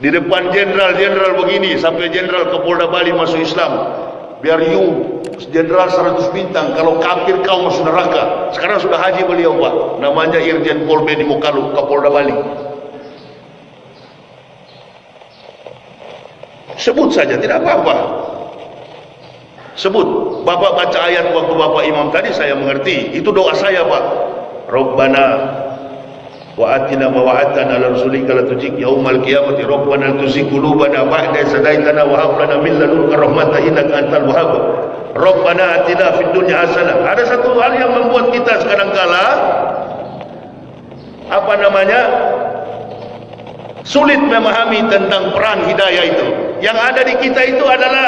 Di depan jenderal-jenderal begini, sampai jenderal Kapolda Bali masuk Islam. Biar you, jenderal 100 bintang, kalau kafir kau masuk neraka. Sekarang sudah haji beliau Pak. Namanya Irjen Pol Beni Mukalu, Kapolda Bali. Sebut saja, tidak apa-apa. Sebut. Bapak baca ayat waktu Bapak Imam tadi, saya mengerti. Itu doa saya Pak. Rabbana wa atina ma wa'adtana ala rasulika la tujik yaumal qiyamati rabbana la tuzigh qulubana ba'da idh hadaitana wa hab lana min ladunka rahmatan innaka antal wahhab. Rabbana atina fid dunya hasanah. Ada satu hal yang membuat kita sekarang kala sulit memahami tentang peran hidayah itu. Yang ada di kita itu adalah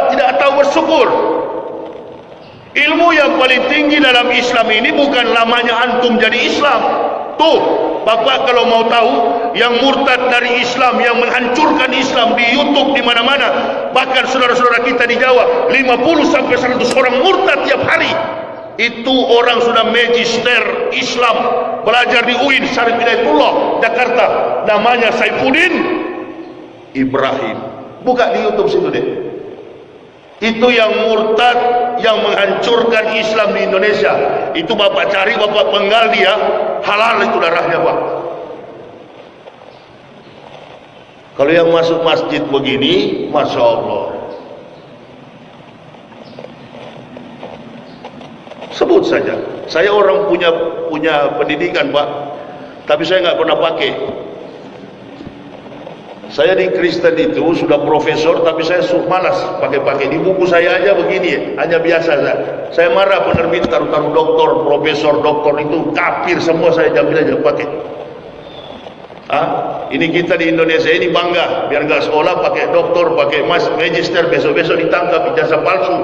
tidak tahu bersyukur. Ilmu yang paling tinggi dalam Islam ini bukan lamanya antum jadi Islam. Tuh, Bapak kalau mau tahu yang murtad dari Islam, yang menghancurkan Islam di YouTube di mana-mana, bahkan saudara-saudara kita di Jawa 50 sampai 100 orang murtad tiap hari. Itu orang sudah magister Islam, belajar di UIN Syarif Hidayatullah Jakarta, namanya Saifuddin Ibrahim. Buka di YouTube situ deh. Itu yang murtad, yang menghancurkan Islam di Indonesia. Itu Bapak cari, Bapak penggal dia, halal itu darahnya Pak. Kalau yang masuk masjid begini, Masya Allah. Sebut saja. Saya orang punya pendidikan Pak, tapi saya nggak pernah pakai. Saya di Kristen itu sudah profesor, tapi saya malas pakai-pakai. Di buku saya aja begini, hanya biasa saja. Saya marah penerbit taruh-taruh doktor, profesor, doktor itu kafir semua, saya jambil aja pakai. Ini kita di Indonesia ini bangga, biar nggak sekolah pakai doktor, pakai magister, besok-besok ditangkap ijazah palsu.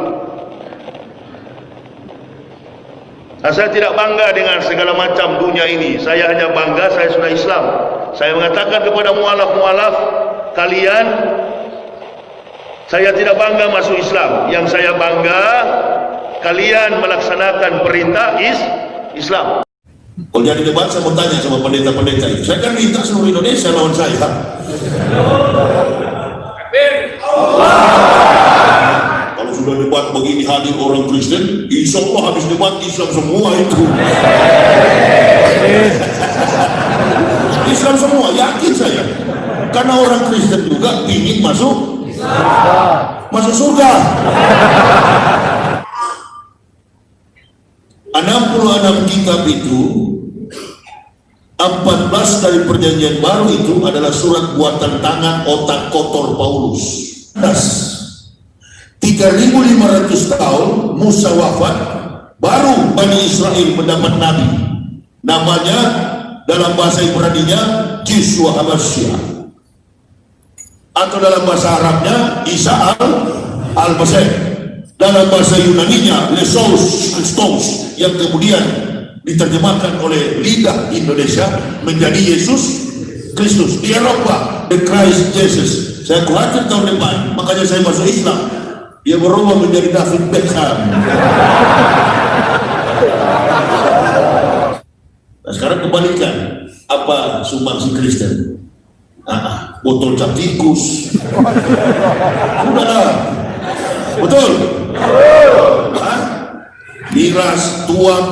Nah, saya tidak bangga dengan segala macam dunia ini. Saya hanya bangga saya sudah Islam. Saya mengatakan kepada mualaf-mualaf kalian, saya tidak bangga masuk Islam. Yang saya bangga kalian melaksanakan perintah Islam. Kalau jadi debat saya mau tanya sama pendeta-pendeta itu. Saya kan minta seluruh Indonesia lawan saya. Kalau sudah debat begini hadir orang Kristen, insya Allah habis debat Islam semua itu. Islam semua, yakin saya. Karena orang Kristen juga ingin masuk surga. 66 kitab itu, 14 dari perjanjian baru itu adalah surat buatan tangan otak kotor Paulus. 3.500 tahun Musa wafat, baru Bani Israel mendapat nabi. Namanya dalam bahasa Ibraninya Yeshua HaMashiach, atau dalam bahasa Arabnya Isa al-Masih. Dalam bahasa Yunaninya Lesos Christos, yang kemudian diterjemahkan oleh lidah Indonesia menjadi Yesus Kristus. Di Eropa the Christ Jesus. Saya khawatir tahun depan, makanya saya masuk Islam, dia berubah menjadi David Beckham. sekarang kebalikan, apa sumbangsi Kristen? Botol cap tikus. Udahlah, betul? Miras, tuak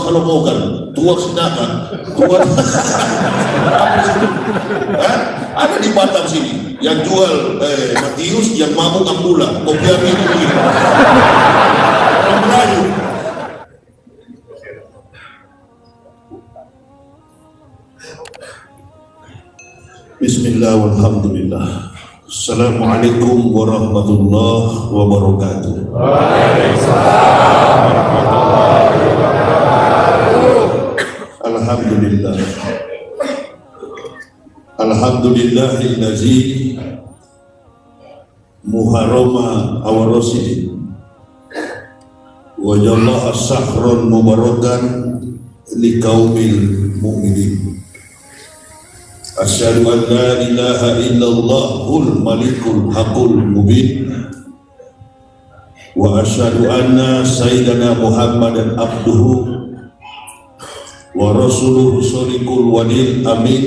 kalau mau kan, tuak sedangkan, tuak. Ada di Batam sini yang jual Matius, yang mabuk Ambula, kopi ini. Orang Melayu. Bismillah walhamdulillah. Assalamualaikum warahmatullahi wabarakatuh. Alhamdulillah. Alhamdulillahillazi muharrama awarosidin wa jalla as-sahron mubarakan liqaumil mu'minin. Asyhadu an la ilaha illallahul malikul haqqul mubin wa asyhadu anna sayyidana Muhammadan abduhu wa rasuluhu shadiqul walil amin.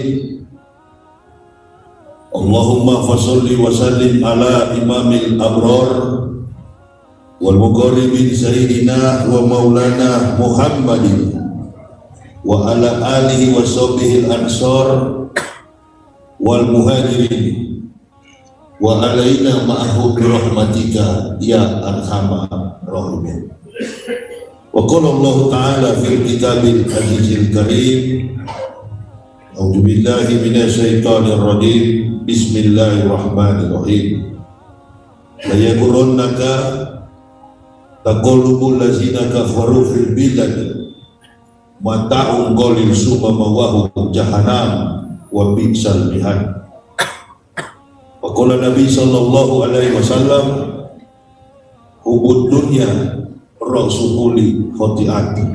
Allahumma fasalli wa sallim ala imamil abrar wal muqarribin sayyidina wa maulana Muhammadin wa ala alihi wa sahbihi al-ansar wal muhajirin wa alaina ma'ahum bi rahmatika ya arhamar rahimin. Wa qala Allah ta'ala fil kitabil azizil karim, a'udzu billahi minasyaitonir rajim, bismillahirrahmanirrahim. La yaghurrannaka taqallubul ladzina kafaru fil bilad mata'un qalil summa mawahum jahannam wa bi'sal mihad. Wa qala Nabi sallallahu alaihi wasallam, hubud dunya rasululi khotiati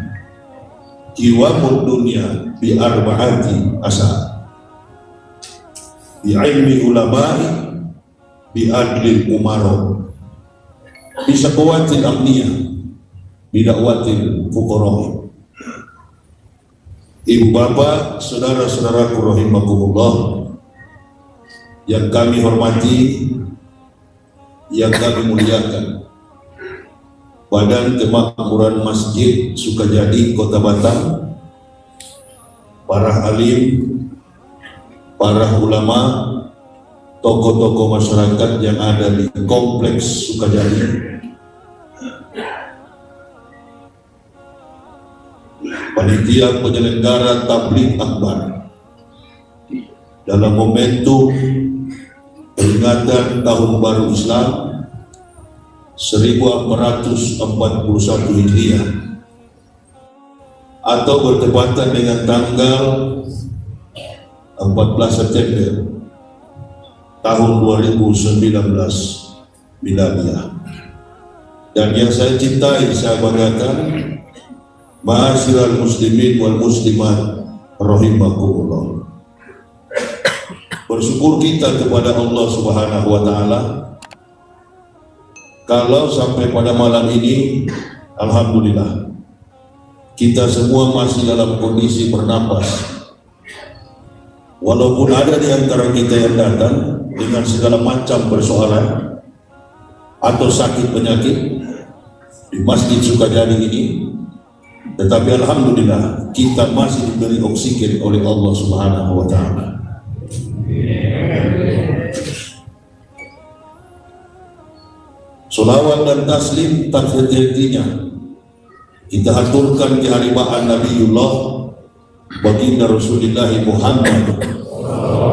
jiwamud dunya bi arba'ati asar, bi ilmi ulama'i, bi adlil umaro, bi saqawatil amniyah, bi da'watil fuqara. Ibu bapak, saudara-saudaraku rahimakumullah, yang kami hormati, yang kami muliakan, Badan Kemakmuran Masjid Sukajadi Kota Batam, para alim, para ulama, tokoh-tokoh masyarakat yang ada di kompleks Sukajadi, panitia penyelenggara tabligh akbar dalam momentum peringatan Tahun Baru Islam 1441 Hijriah atau bertepatan dengan tanggal 14 September tahun 2019 Miladiah. Dan yang saya cintai, saya banggakan, ma'asyiral muslimin wal muslimat rahimakumullah. Bersyukur kita kepada Allah Subhanahu wa taala kalau sampai pada malam ini alhamdulillah kita semua masih dalam kondisi bernapas. Walaupun ada di antara kita yang datang dengan segala macam persoalan atau sakit penyakit di Masjid Sukajadi ini, tetapi alhamdulillah kita masih diberi oksigen oleh Allah Subhanahu wa taala. Salawat dan taslim tak henti-hentinya kita haturkan kehadiran Nabiullah baginda Rasulullah Muhammad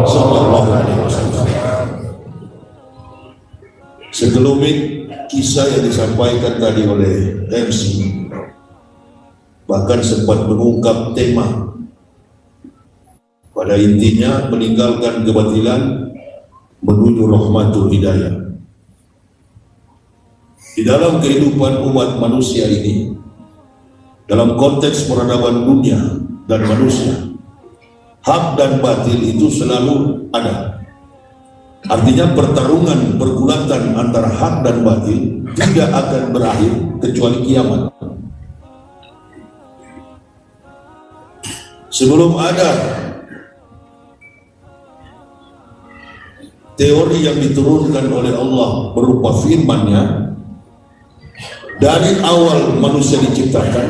sallallahu alaihi wasallam. Sekelumit kisah yang disampaikan tadi oleh MC bahkan sempat mengungkap tema, pada intinya meninggalkan kebatilan menuju rahmatul hidayah. Di dalam kehidupan umat manusia ini, dalam konteks peradaban dunia dan manusia, hak dan batil itu selalu ada. Artinya pertarungan pergulatan antara hak dan batil tidak akan berakhir kecuali kiamat. Sebelum ada teori yang diturunkan oleh Allah berupa firman-Nya, dari awal manusia diciptakan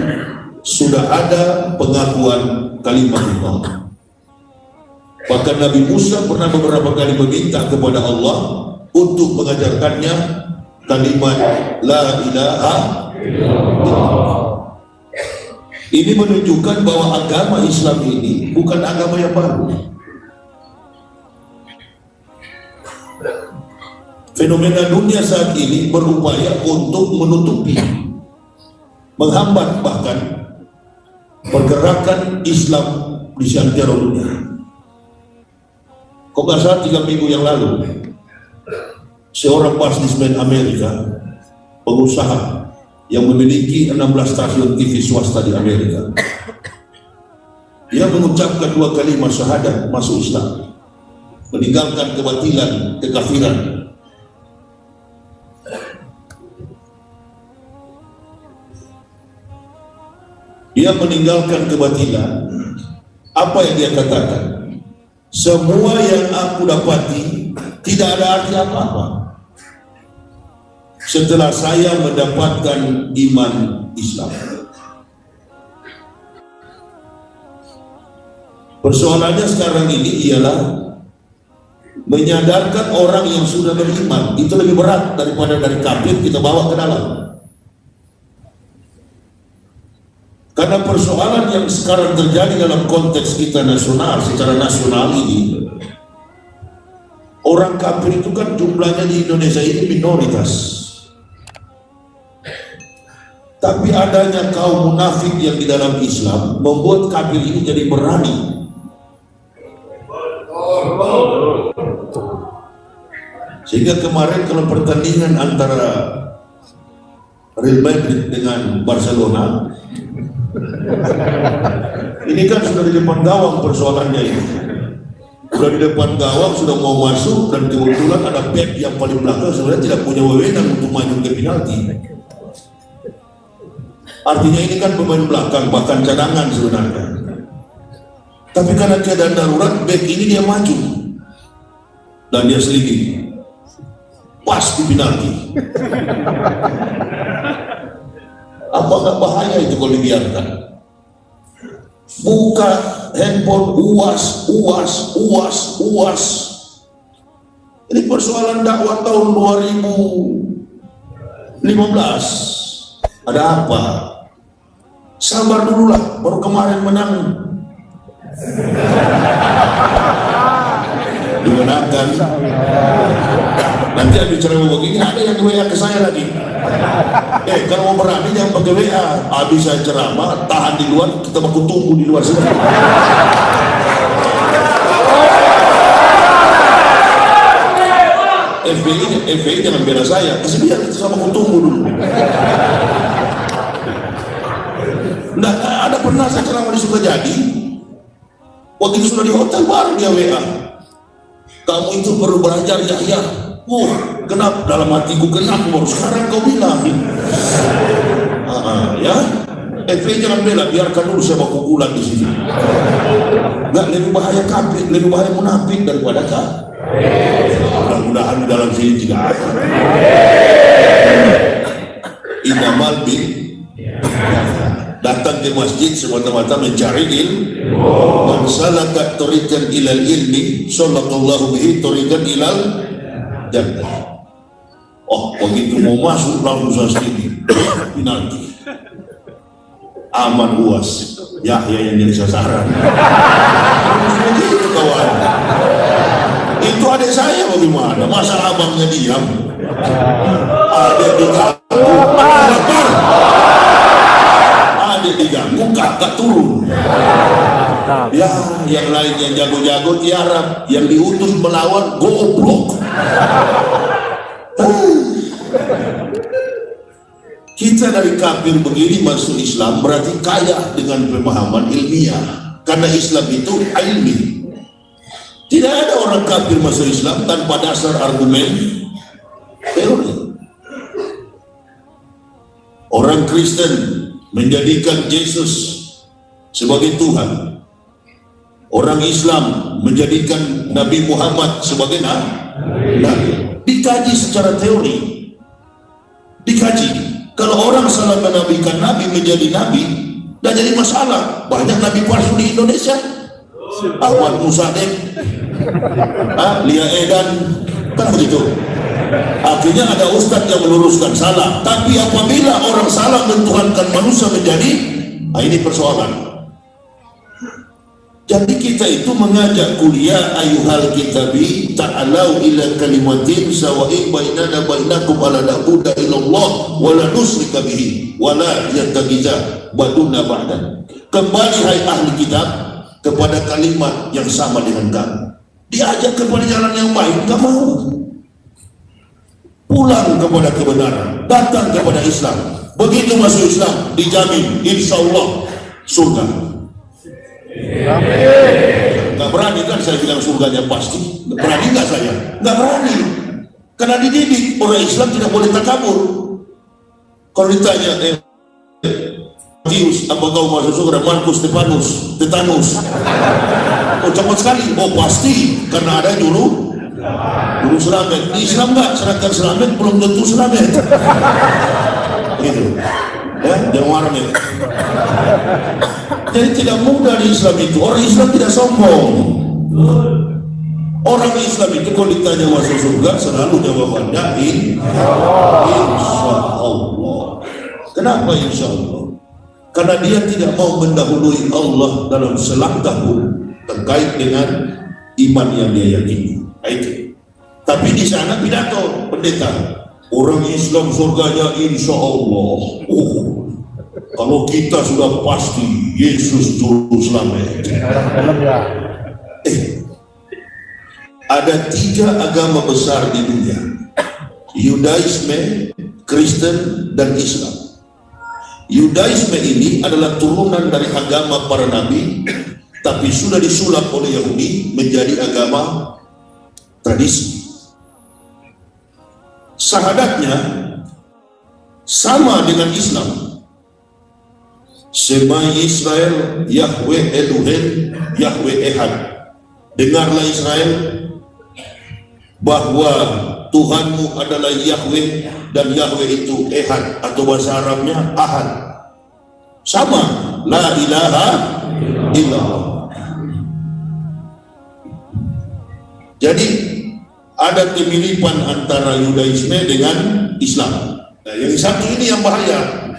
sudah ada pengakuan kalimat Allah. Bahkan Nabi Musa pernah beberapa kali meminta kepada Allah untuk mengajarkannya kalimat La ilaha illallah. Ini menunjukkan bahwa agama Islam ini bukan agama yang baru. Fenomena dunia saat ini berupaya untuk menutupi, menghambat bahkan pergerakan Islam di seantero dunia. Kok nggak salah 3 minggu yang lalu, seorang bisnismen Amerika, pengusaha yang memiliki 16 stasiun TV swasta di Amerika, dia mengucapkan 2 kalimat syahadat masuk Islam, meninggalkan kebatilan, kekafiran. Dia meninggalkan kebatilan. Apa yang dia katakan? Semua yang aku dapati tidak ada arti apa-apa setelah saya mendapatkan iman Islam. Persoalannya sekarang ini ialah menyadarkan orang yang sudah beriman. Itu lebih berat daripada dari kafir kita bawa ke dalam. Karena persoalan yang sekarang terjadi dalam konteks kita nasional, secara nasional ini, orang kafir itu kan jumlahnya di Indonesia ini minoritas. Tapi adanya kaum munafik yang di dalam Islam membuat kafir ini jadi berani. Sehingga kemarin kalau pertandingan antara Real Madrid dengan Barcelona, ini kan sudah di depan gawang persoalannya ini. Sudah di depan gawang, sudah mau masuk, dan kebetulan ada Pep yang paling belakang sebenarnya tidak punya wewenang untuk maju ke penalti. Artinya ini kan pemain belakang, bahkan cadangan sebenarnya. Tapi karena keadaan darurat, back ini dia maju dan dia selidiki, pas di penalti. Apakah bahaya itu kalau dibiarkan? Buka handphone, uas. Ini persoalan dakwah tahun 2015. Ada apa? Sabar dulu lah, baru kemarin menang. Dimenangkan. Nanti ada bicara begini, ada yang WA ke saya lagi. Kalau mau berani jangan pakai WA. Habis saya ceramah, tahan di luar, kita baku tunggu di luar sini. FPI jangan bela saya, kasih biar kita sama tunggu dulu. Nah, ada pernah saya ceramah di Sukajadi, waktu itu sudah di hotel baru dia WA. Kamu itu perlu belajar ya. Kenapa? Dalam hatiku kenapa baru sekarang kau bilang? Ya, FPI jangan bela, biarkan dulu saya mau pukulan di sini. Nggak, lebih bahaya kafir, lebih bahaya munafik daripada kafir. Mudah-mudahan di dalam sini tidak ada. Innamal bin datang ke masjid semata-mata mencari ilmu. Man salaka tariqan ilal ilmi sallallahu bihi tariqan ilal jannah. Begitu mau masuk langsung saya sendiri penalti. Aman UAS. Yahya yang jadi sasaran. Begitu kawan. Itu adik saya bagaimana? Masa abangnya diam? Adik diganggu, adik diganggu, kakak turun. Ya, yang lain yang jago-jago tiarap, yang diutus melawan goblok. Kita dari kafir begini masuk Islam berarti kaya dengan pemahaman ilmiah. Karena Islam itu ilmi. Tidak ada orang kafir masuk Islam tanpa dasar argumen teori. Orang Kristen menjadikan Yesus sebagai Tuhan. Orang Islam menjadikan Nabi Muhammad sebagai nabi. Dikaji secara teori. Dikaji. Kalau orang salah menabikan Nabi menjadi Nabi, dah jadi masalah. Banyak Nabi palsu di Indonesia. Ahmad Musadek, Lia Edan, kan begitu. Akhirnya ada ustadz yang meluruskan salah. Tapi apabila orang salah mentuhankan manusia menjadi, ini persoalan. Jadi kita itu mengajak kuliah ayuhal kitabi ta'alau ila kalimatin sawa'in bainana bainakum ala na'budu illallah wa la nusyrika bihi wa la yattakhidha ba'duna ba'dan. Kembali hai ahli kitab kepada kalimat yang sama dengan kami. Diajak kepada jalan yang baik, enggak mau. Pulang kepada kebenaran, datang kepada Islam. Begitu masuk Islam, dijamin insyaallah surga. Nggak berani kan saya bilang surganya pasti. Berani nggak saya? Nggak berani. Karena dididik orang Islam tidak boleh takabur. Kalau ditanya, Matius, apa kau masuk surga? Markus, Tetanus. Oh cepat sekali. Oh pasti, karena ada juru selamat. Di Islam nggak, serahkan selamat belum tentu selamat. Gitu. Ya, jangan marah ya. Jadi tidak mudah di Islam itu. Orang Islam tidak sombong. Orang Islam itu kalau ditanya masuk surga selalu jawabannya insya Allah. Kenapa insya Allah? Karena dia tidak mau mendahului Allah dalam selangkah pun terkait dengan iman yang dia yakini. Itu. Tapi di sana pidato pendeta, orang Islam surganya insya Allah. Kalau kita sudah pasti Yesus juru selamat. Ada 3 agama besar di dunia: Yudaisme, Kristen, dan Islam. Yudaisme ini adalah turunan dari agama para nabi, tapi sudah disulap oleh Yahudi menjadi agama tradisi. Syahadatnya sama dengan Islam. Shema Israel, Yahweh Elohim, Yahweh Ehad. Dengarlah Israel, bahwa Tuhanmu adalah Yahweh, dan Yahweh itu Ehad, atau bahasa Arabnya Ahad. Sama, la ilaha illallah. Jadi ada kemiripan antara Yudaisme dengan Islam. Nah, yang satu ini yang bahaya.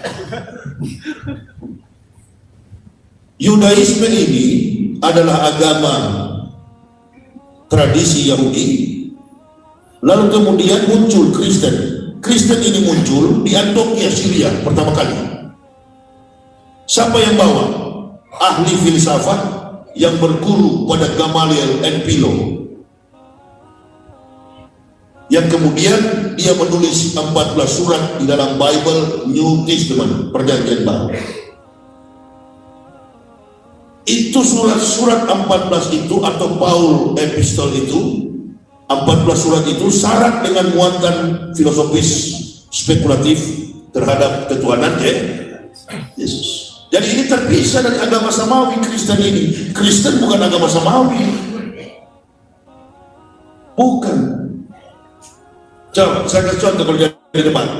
Yudaisme ini adalah agama tradisi Yahudi, lalu kemudian muncul Kristen. Kristen ini muncul di Antioquia, Syria pertama kali. Siapa yang bawa? Ahli filsafat yang berguru pada Gamaliel and Philo, yang kemudian dia menulis 14 surat di dalam Bible New Testament, Perjanjian Baru. Itu surat 14 itu, atau Paul epistol itu, 14 surat itu syarat dengan muatan filosofis spekulatif terhadap ketuhanan Yesus. Jadi ini terpisah dari agama samawi. Kristen ini, Kristen bukan agama samawi, bukan. Coba saya kasih contoh kalau jadi debat.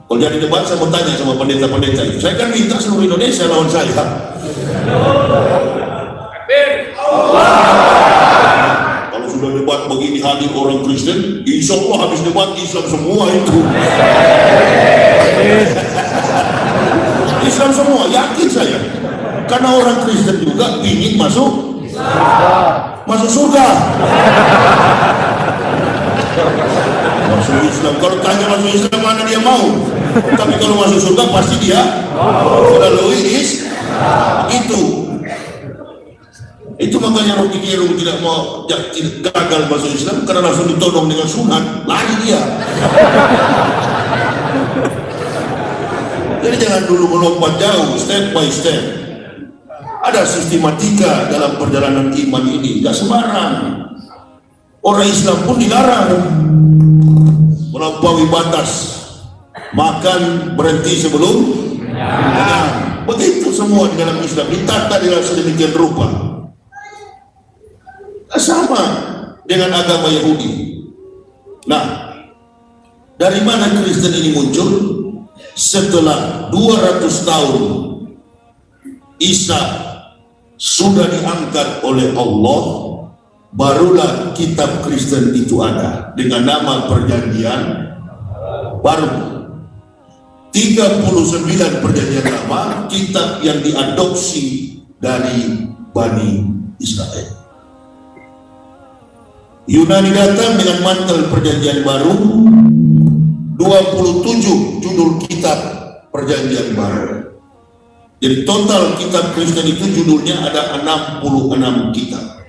Kalau jadi debat saya mau tanya sama pendeta-pendeta itu. Saya kan minta seluruh Indonesia lawan saya. Kalau sudah debat begini hadir orang Kristen, insya Allah habis debat Islam semua itu. Islam semua, yakin saya. Karena orang Kristen juga ingin masuk surga. Masuk Islam, kalau tanya masuk Islam mana dia mau. Tapi kalau masuk surga pasti dia melalui itu makanya Rocky Gerung tidak mau gagal masuk Islam, karena langsung ditodong dengan sunat, lari dia. Jadi jangan dulu melompat jauh, step by step. Ada sistematika dalam perjalanan iman ini, tidak sembarang. Orang Islam pun dilarang melampaui batas, makan berhenti sebelum kenyang. Begitu semua di dalam Islam ditata dengan sedemikian rupa. sama dengan agama Yahudi. Nah, dari mana Kristen ini muncul? Setelah 200 tahun Isa sudah diangkat oleh Allah, barulah kitab Kristen itu ada dengan nama Perjanjian Baru. 39 perjanjian lama, kitab yang diadopsi dari Bani Israel. Yunani datang dengan mantel Perjanjian Baru, 27 judul kitab Perjanjian Baru. Jadi total kitab Kristen itu judulnya ada 66 kitab.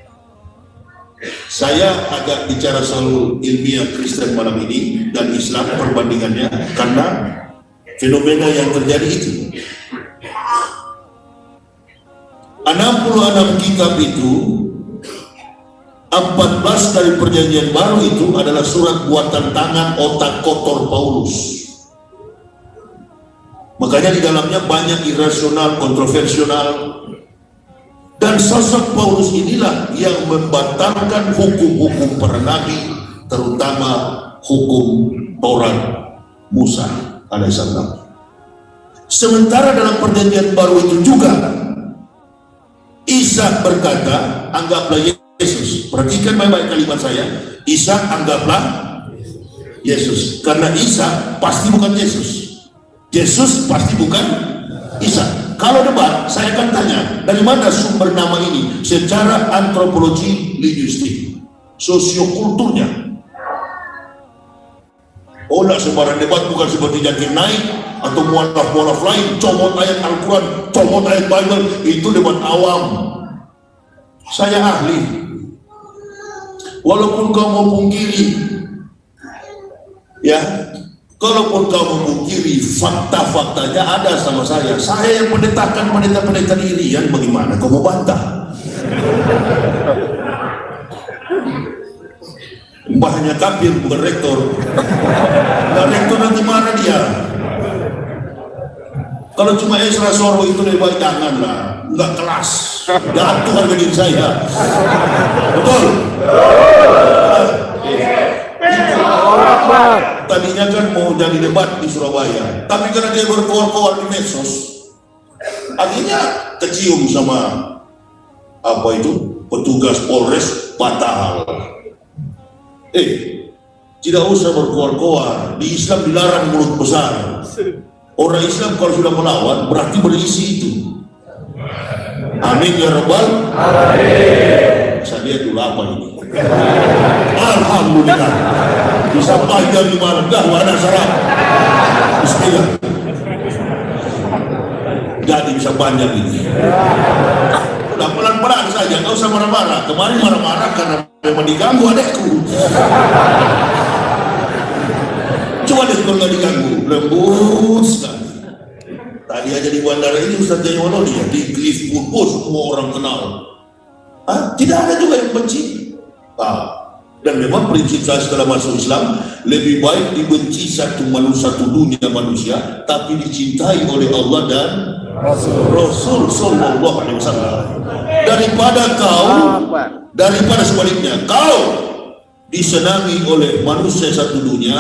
Saya agak bicara selalu ilmiah Kristen malam ini dan Islam perbandingannya karena fenomena yang terjadi itu. 66 kitab itu, 14 dari Perjanjian Baru itu adalah surat buatan tangan otak kotor Paulus. Makanya di dalamnya banyak irasional, kontroversial, dan sosok Paulus inilah yang membatalkan hukum-hukum para nabi, terutama hukum Taurat Musa alaihissalam. Sementara dalam Perjanjian Baru itu juga Isa berkata, anggaplah Yesus. Perhatikan baik-baik kalimat saya. Isa anggaplah Yesus, karena Isa pasti bukan Yesus. Yesus pasti bukan Isa. Kalau debat, saya akan tanya, dari mana sumber nama ini? Secara antropologi linguistik, sosiokulturnya. Oh, tidak sembarang debat, bukan seperti Zakir Naik atau mualaf-mualaf lain, comot ayat Al-Quran, comot ayat Bible, itu debat awam. Saya ahli. Walaupun kau mau pungkiri, ya, kalaupun kau memungkiri, fakta-faktanya ada sama saya. Saya yang menetapkan pendeta-pendeta dirian, bagaimana kau mau bantah? Mbahnya kafir, bukan rektor. Nah, rektor nanti marah dia. Kalau cuma Ezra Soro itu lebih baik janganlah, nggak kelas. Jatuh harga diri saya. Betul? Tadinya kan mau jadi debat di Surabaya, tapi karena dia berkoar-koar di medsos, akhirnya kecium sama apa itu petugas Polres Batal. Tidak usah berkoar-koar. Di Islam dilarang mulut besar. Orang Islam kalau sudah melawan berarti berisi itu. Amin ya Rabbal Alamin. Saya lihat dulu apa ini. Alhamdulillah. Bisa panjang di malam dah warna sarap. Bismillah. Jadi bisa panjang ini. Udah pelan-pelan saja, nggak usah marah-marah. Kemarin marah-marah karena memang diganggu adekku. Coba deh kalau nggak diganggu, lembut sekali. Tadi aja di bandara ini Ustaz Jayono dia di Cliff Purpose, semua orang kenal. Tidak ada juga yang benci. Dan memang prinsip saya setelah masuk Islam, lebih baik dibenci satu dunia manusia, tapi dicintai oleh Allah dan Rasul Sallallahu Alaihi Wasallam, daripada sebaliknya kau disenangi oleh manusia satu dunia,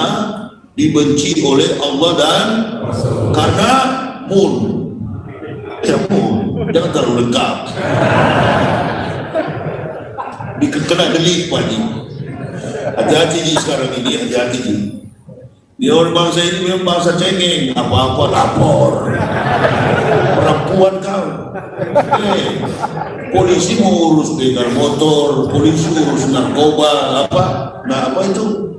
dibenci oleh Allah dan Rasul. Karena jangan terlalu lengkap. Dikena delik Pak Ji. Hati-hati Ji sekarang ini, hati-hati Ji. Dia orang bangsa ini memang bangsa cengeng, apa-apa lapor. Perempuan kau. Polisi mau urus begal motor, polisi urus narkoba, apa? Nah, apa itu?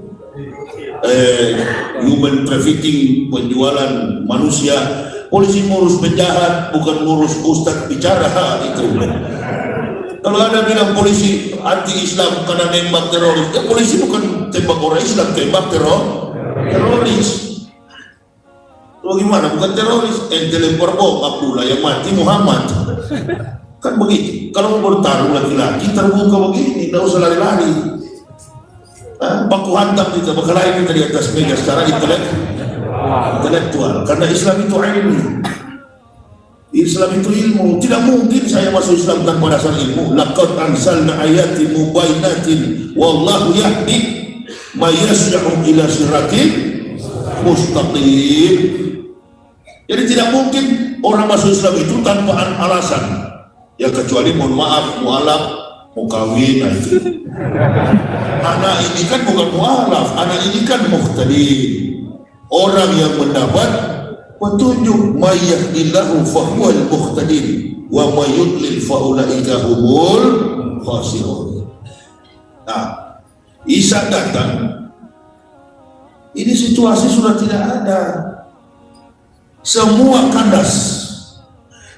Human trafficking, penjualan manusia. Polisi ngurus penjahat, bukan ngurus ustadz bicara itu. Kalau ada bilang polisi anti-Islam karena nembak teroris, ya polisi bukan tembak orang Islam, tembak teroris. Bagaimana? Bukan teroris, ente lempar bom Abdullah yang mati Muhammad. Kan begitu. Kalau mau bertarung laki-laki terbuka begini, tidak usah lari-lari. Baku hantam kita, bakalain kita di atas meja secara intelektual. Karena Islam itu ilmu. Islam itu ilmu. Tidak mungkin saya masuk Islam tanpa dasar ilmu. Laqad anzalna ayatin mubayyinatin wallahu yahdi may yas'u ila siratin mustaqim. Jadi tidak mungkin orang masuk Islam itu tanpa alasan. Ya kecuali mohon maaf, mualaf, mau kawin, nah itu. Anak ini kan bukan mualaf, anak ini kan muhtadi. Orang yang mendapat petunjuk, may yahdillahu fahuwal muhtadin wa may yudlil fa ulaika humul khasirun. Nah, Isa datang, ini situasi sudah tidak ada. Semua kandas.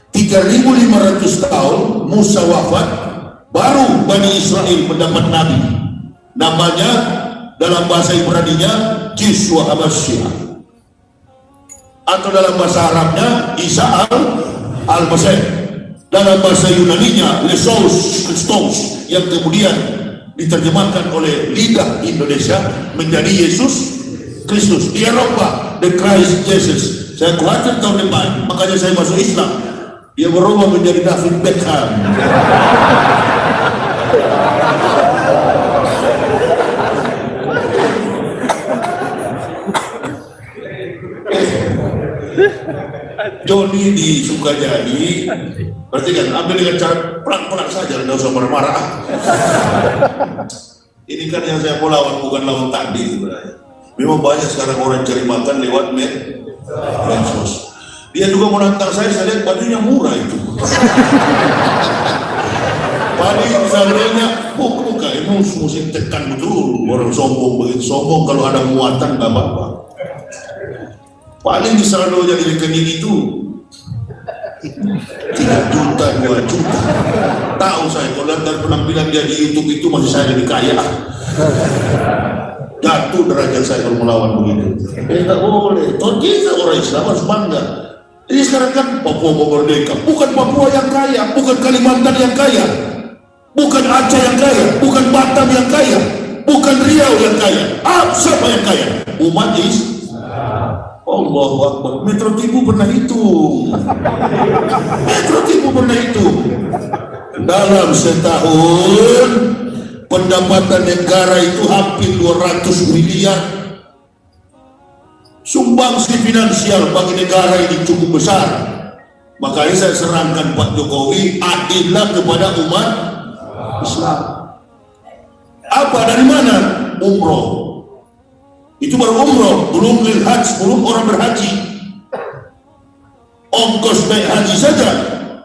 3.500 tahun Musa wafat, baru Bani Israel mendapat Nabi. Namanya dalam bahasa Ibraninya Joshua Hamashiach, atau dalam bahasa Arabnya Isa al-Masih, dalam bahasa Yunaninya Lesos Christos, yang kemudian diterjemahkan oleh lidah Indonesia menjadi Yesus Kristus. Di Eropa the Christ Jesus. Saya khawatir tahun depan, makanya saya masuk Islam, dia berubah menjadi David Beckham. Joni di Sukajadi, berarti kan ambil dengan cara pelan-pelan saja, tidak usah marah-marah. Ini kan yang saya mau lawan, bukan lawan tadi sebenarnya. Memang banyak sekarang orang cari makan lewat medsos. Dia juga menantang saya lihat bajunya murah itu. Paling misalnya, bukan, emang mesti tekan betul. Orang sombong begitu sombong, kalau ada muatan nggak apa-apa. Paling disaldo jadi rekening itu 3 juta, 2 juta. Tahu saya, kalau lihat dari penampilan dia di YouTube itu masih saya lebih kaya. Jatuh derajat saya kalau melawan begitu. Nggak boleh. Toh kita orang Islam harus bangga. Ini sekarang kan Papua mau merdeka, bukan Papua yang kaya, bukan Kalimantan yang kaya, bukan Aceh yang kaya, bukan Batam yang kaya, bukan Riau yang kaya. Siapa yang kaya? Umat Islam. Allahu Akbar. Metro TV pernah hitung. Metro TV pernah hitung. Dalam setahun pendapatan negara itu hampir 200 miliar. Sumbangsi finansial bagi negara ini cukup besar. Makanya saya serangkan Pak Jokowi, adillah kepada umat Islam. Apa dari mana? Umroh. Itu baru umroh, belum haji, belum orang berhaji. Ongkos naik haji saja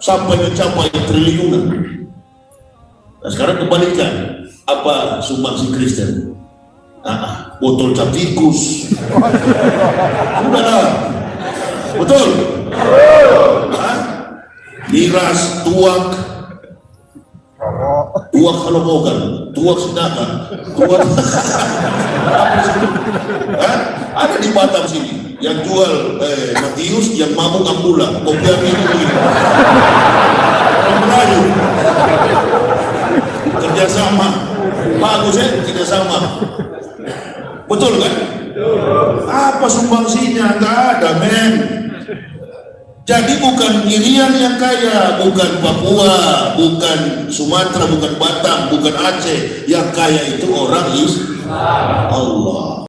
sampai mencapai triliunan. Nah, sekarang kebalikan, apa sumbangsi Kristen? Botol cap tikus. Sudahlah, betul. Miras, tuak kalau mau kan, tuak sedangkan, tuak. Ada di Batam sini yang jual Matius, yang mabuk Ambula, kopi yang ini begini. Orang Melayu kerjasama, bagus kerjasama. Betul kan? Apa sumbangsinya? Nggak ada, men. Jadi bukan Irian yang kaya, bukan Papua, bukan Sumatera, bukan Batam, bukan Aceh. Yang kaya itu orang Islam. Allah.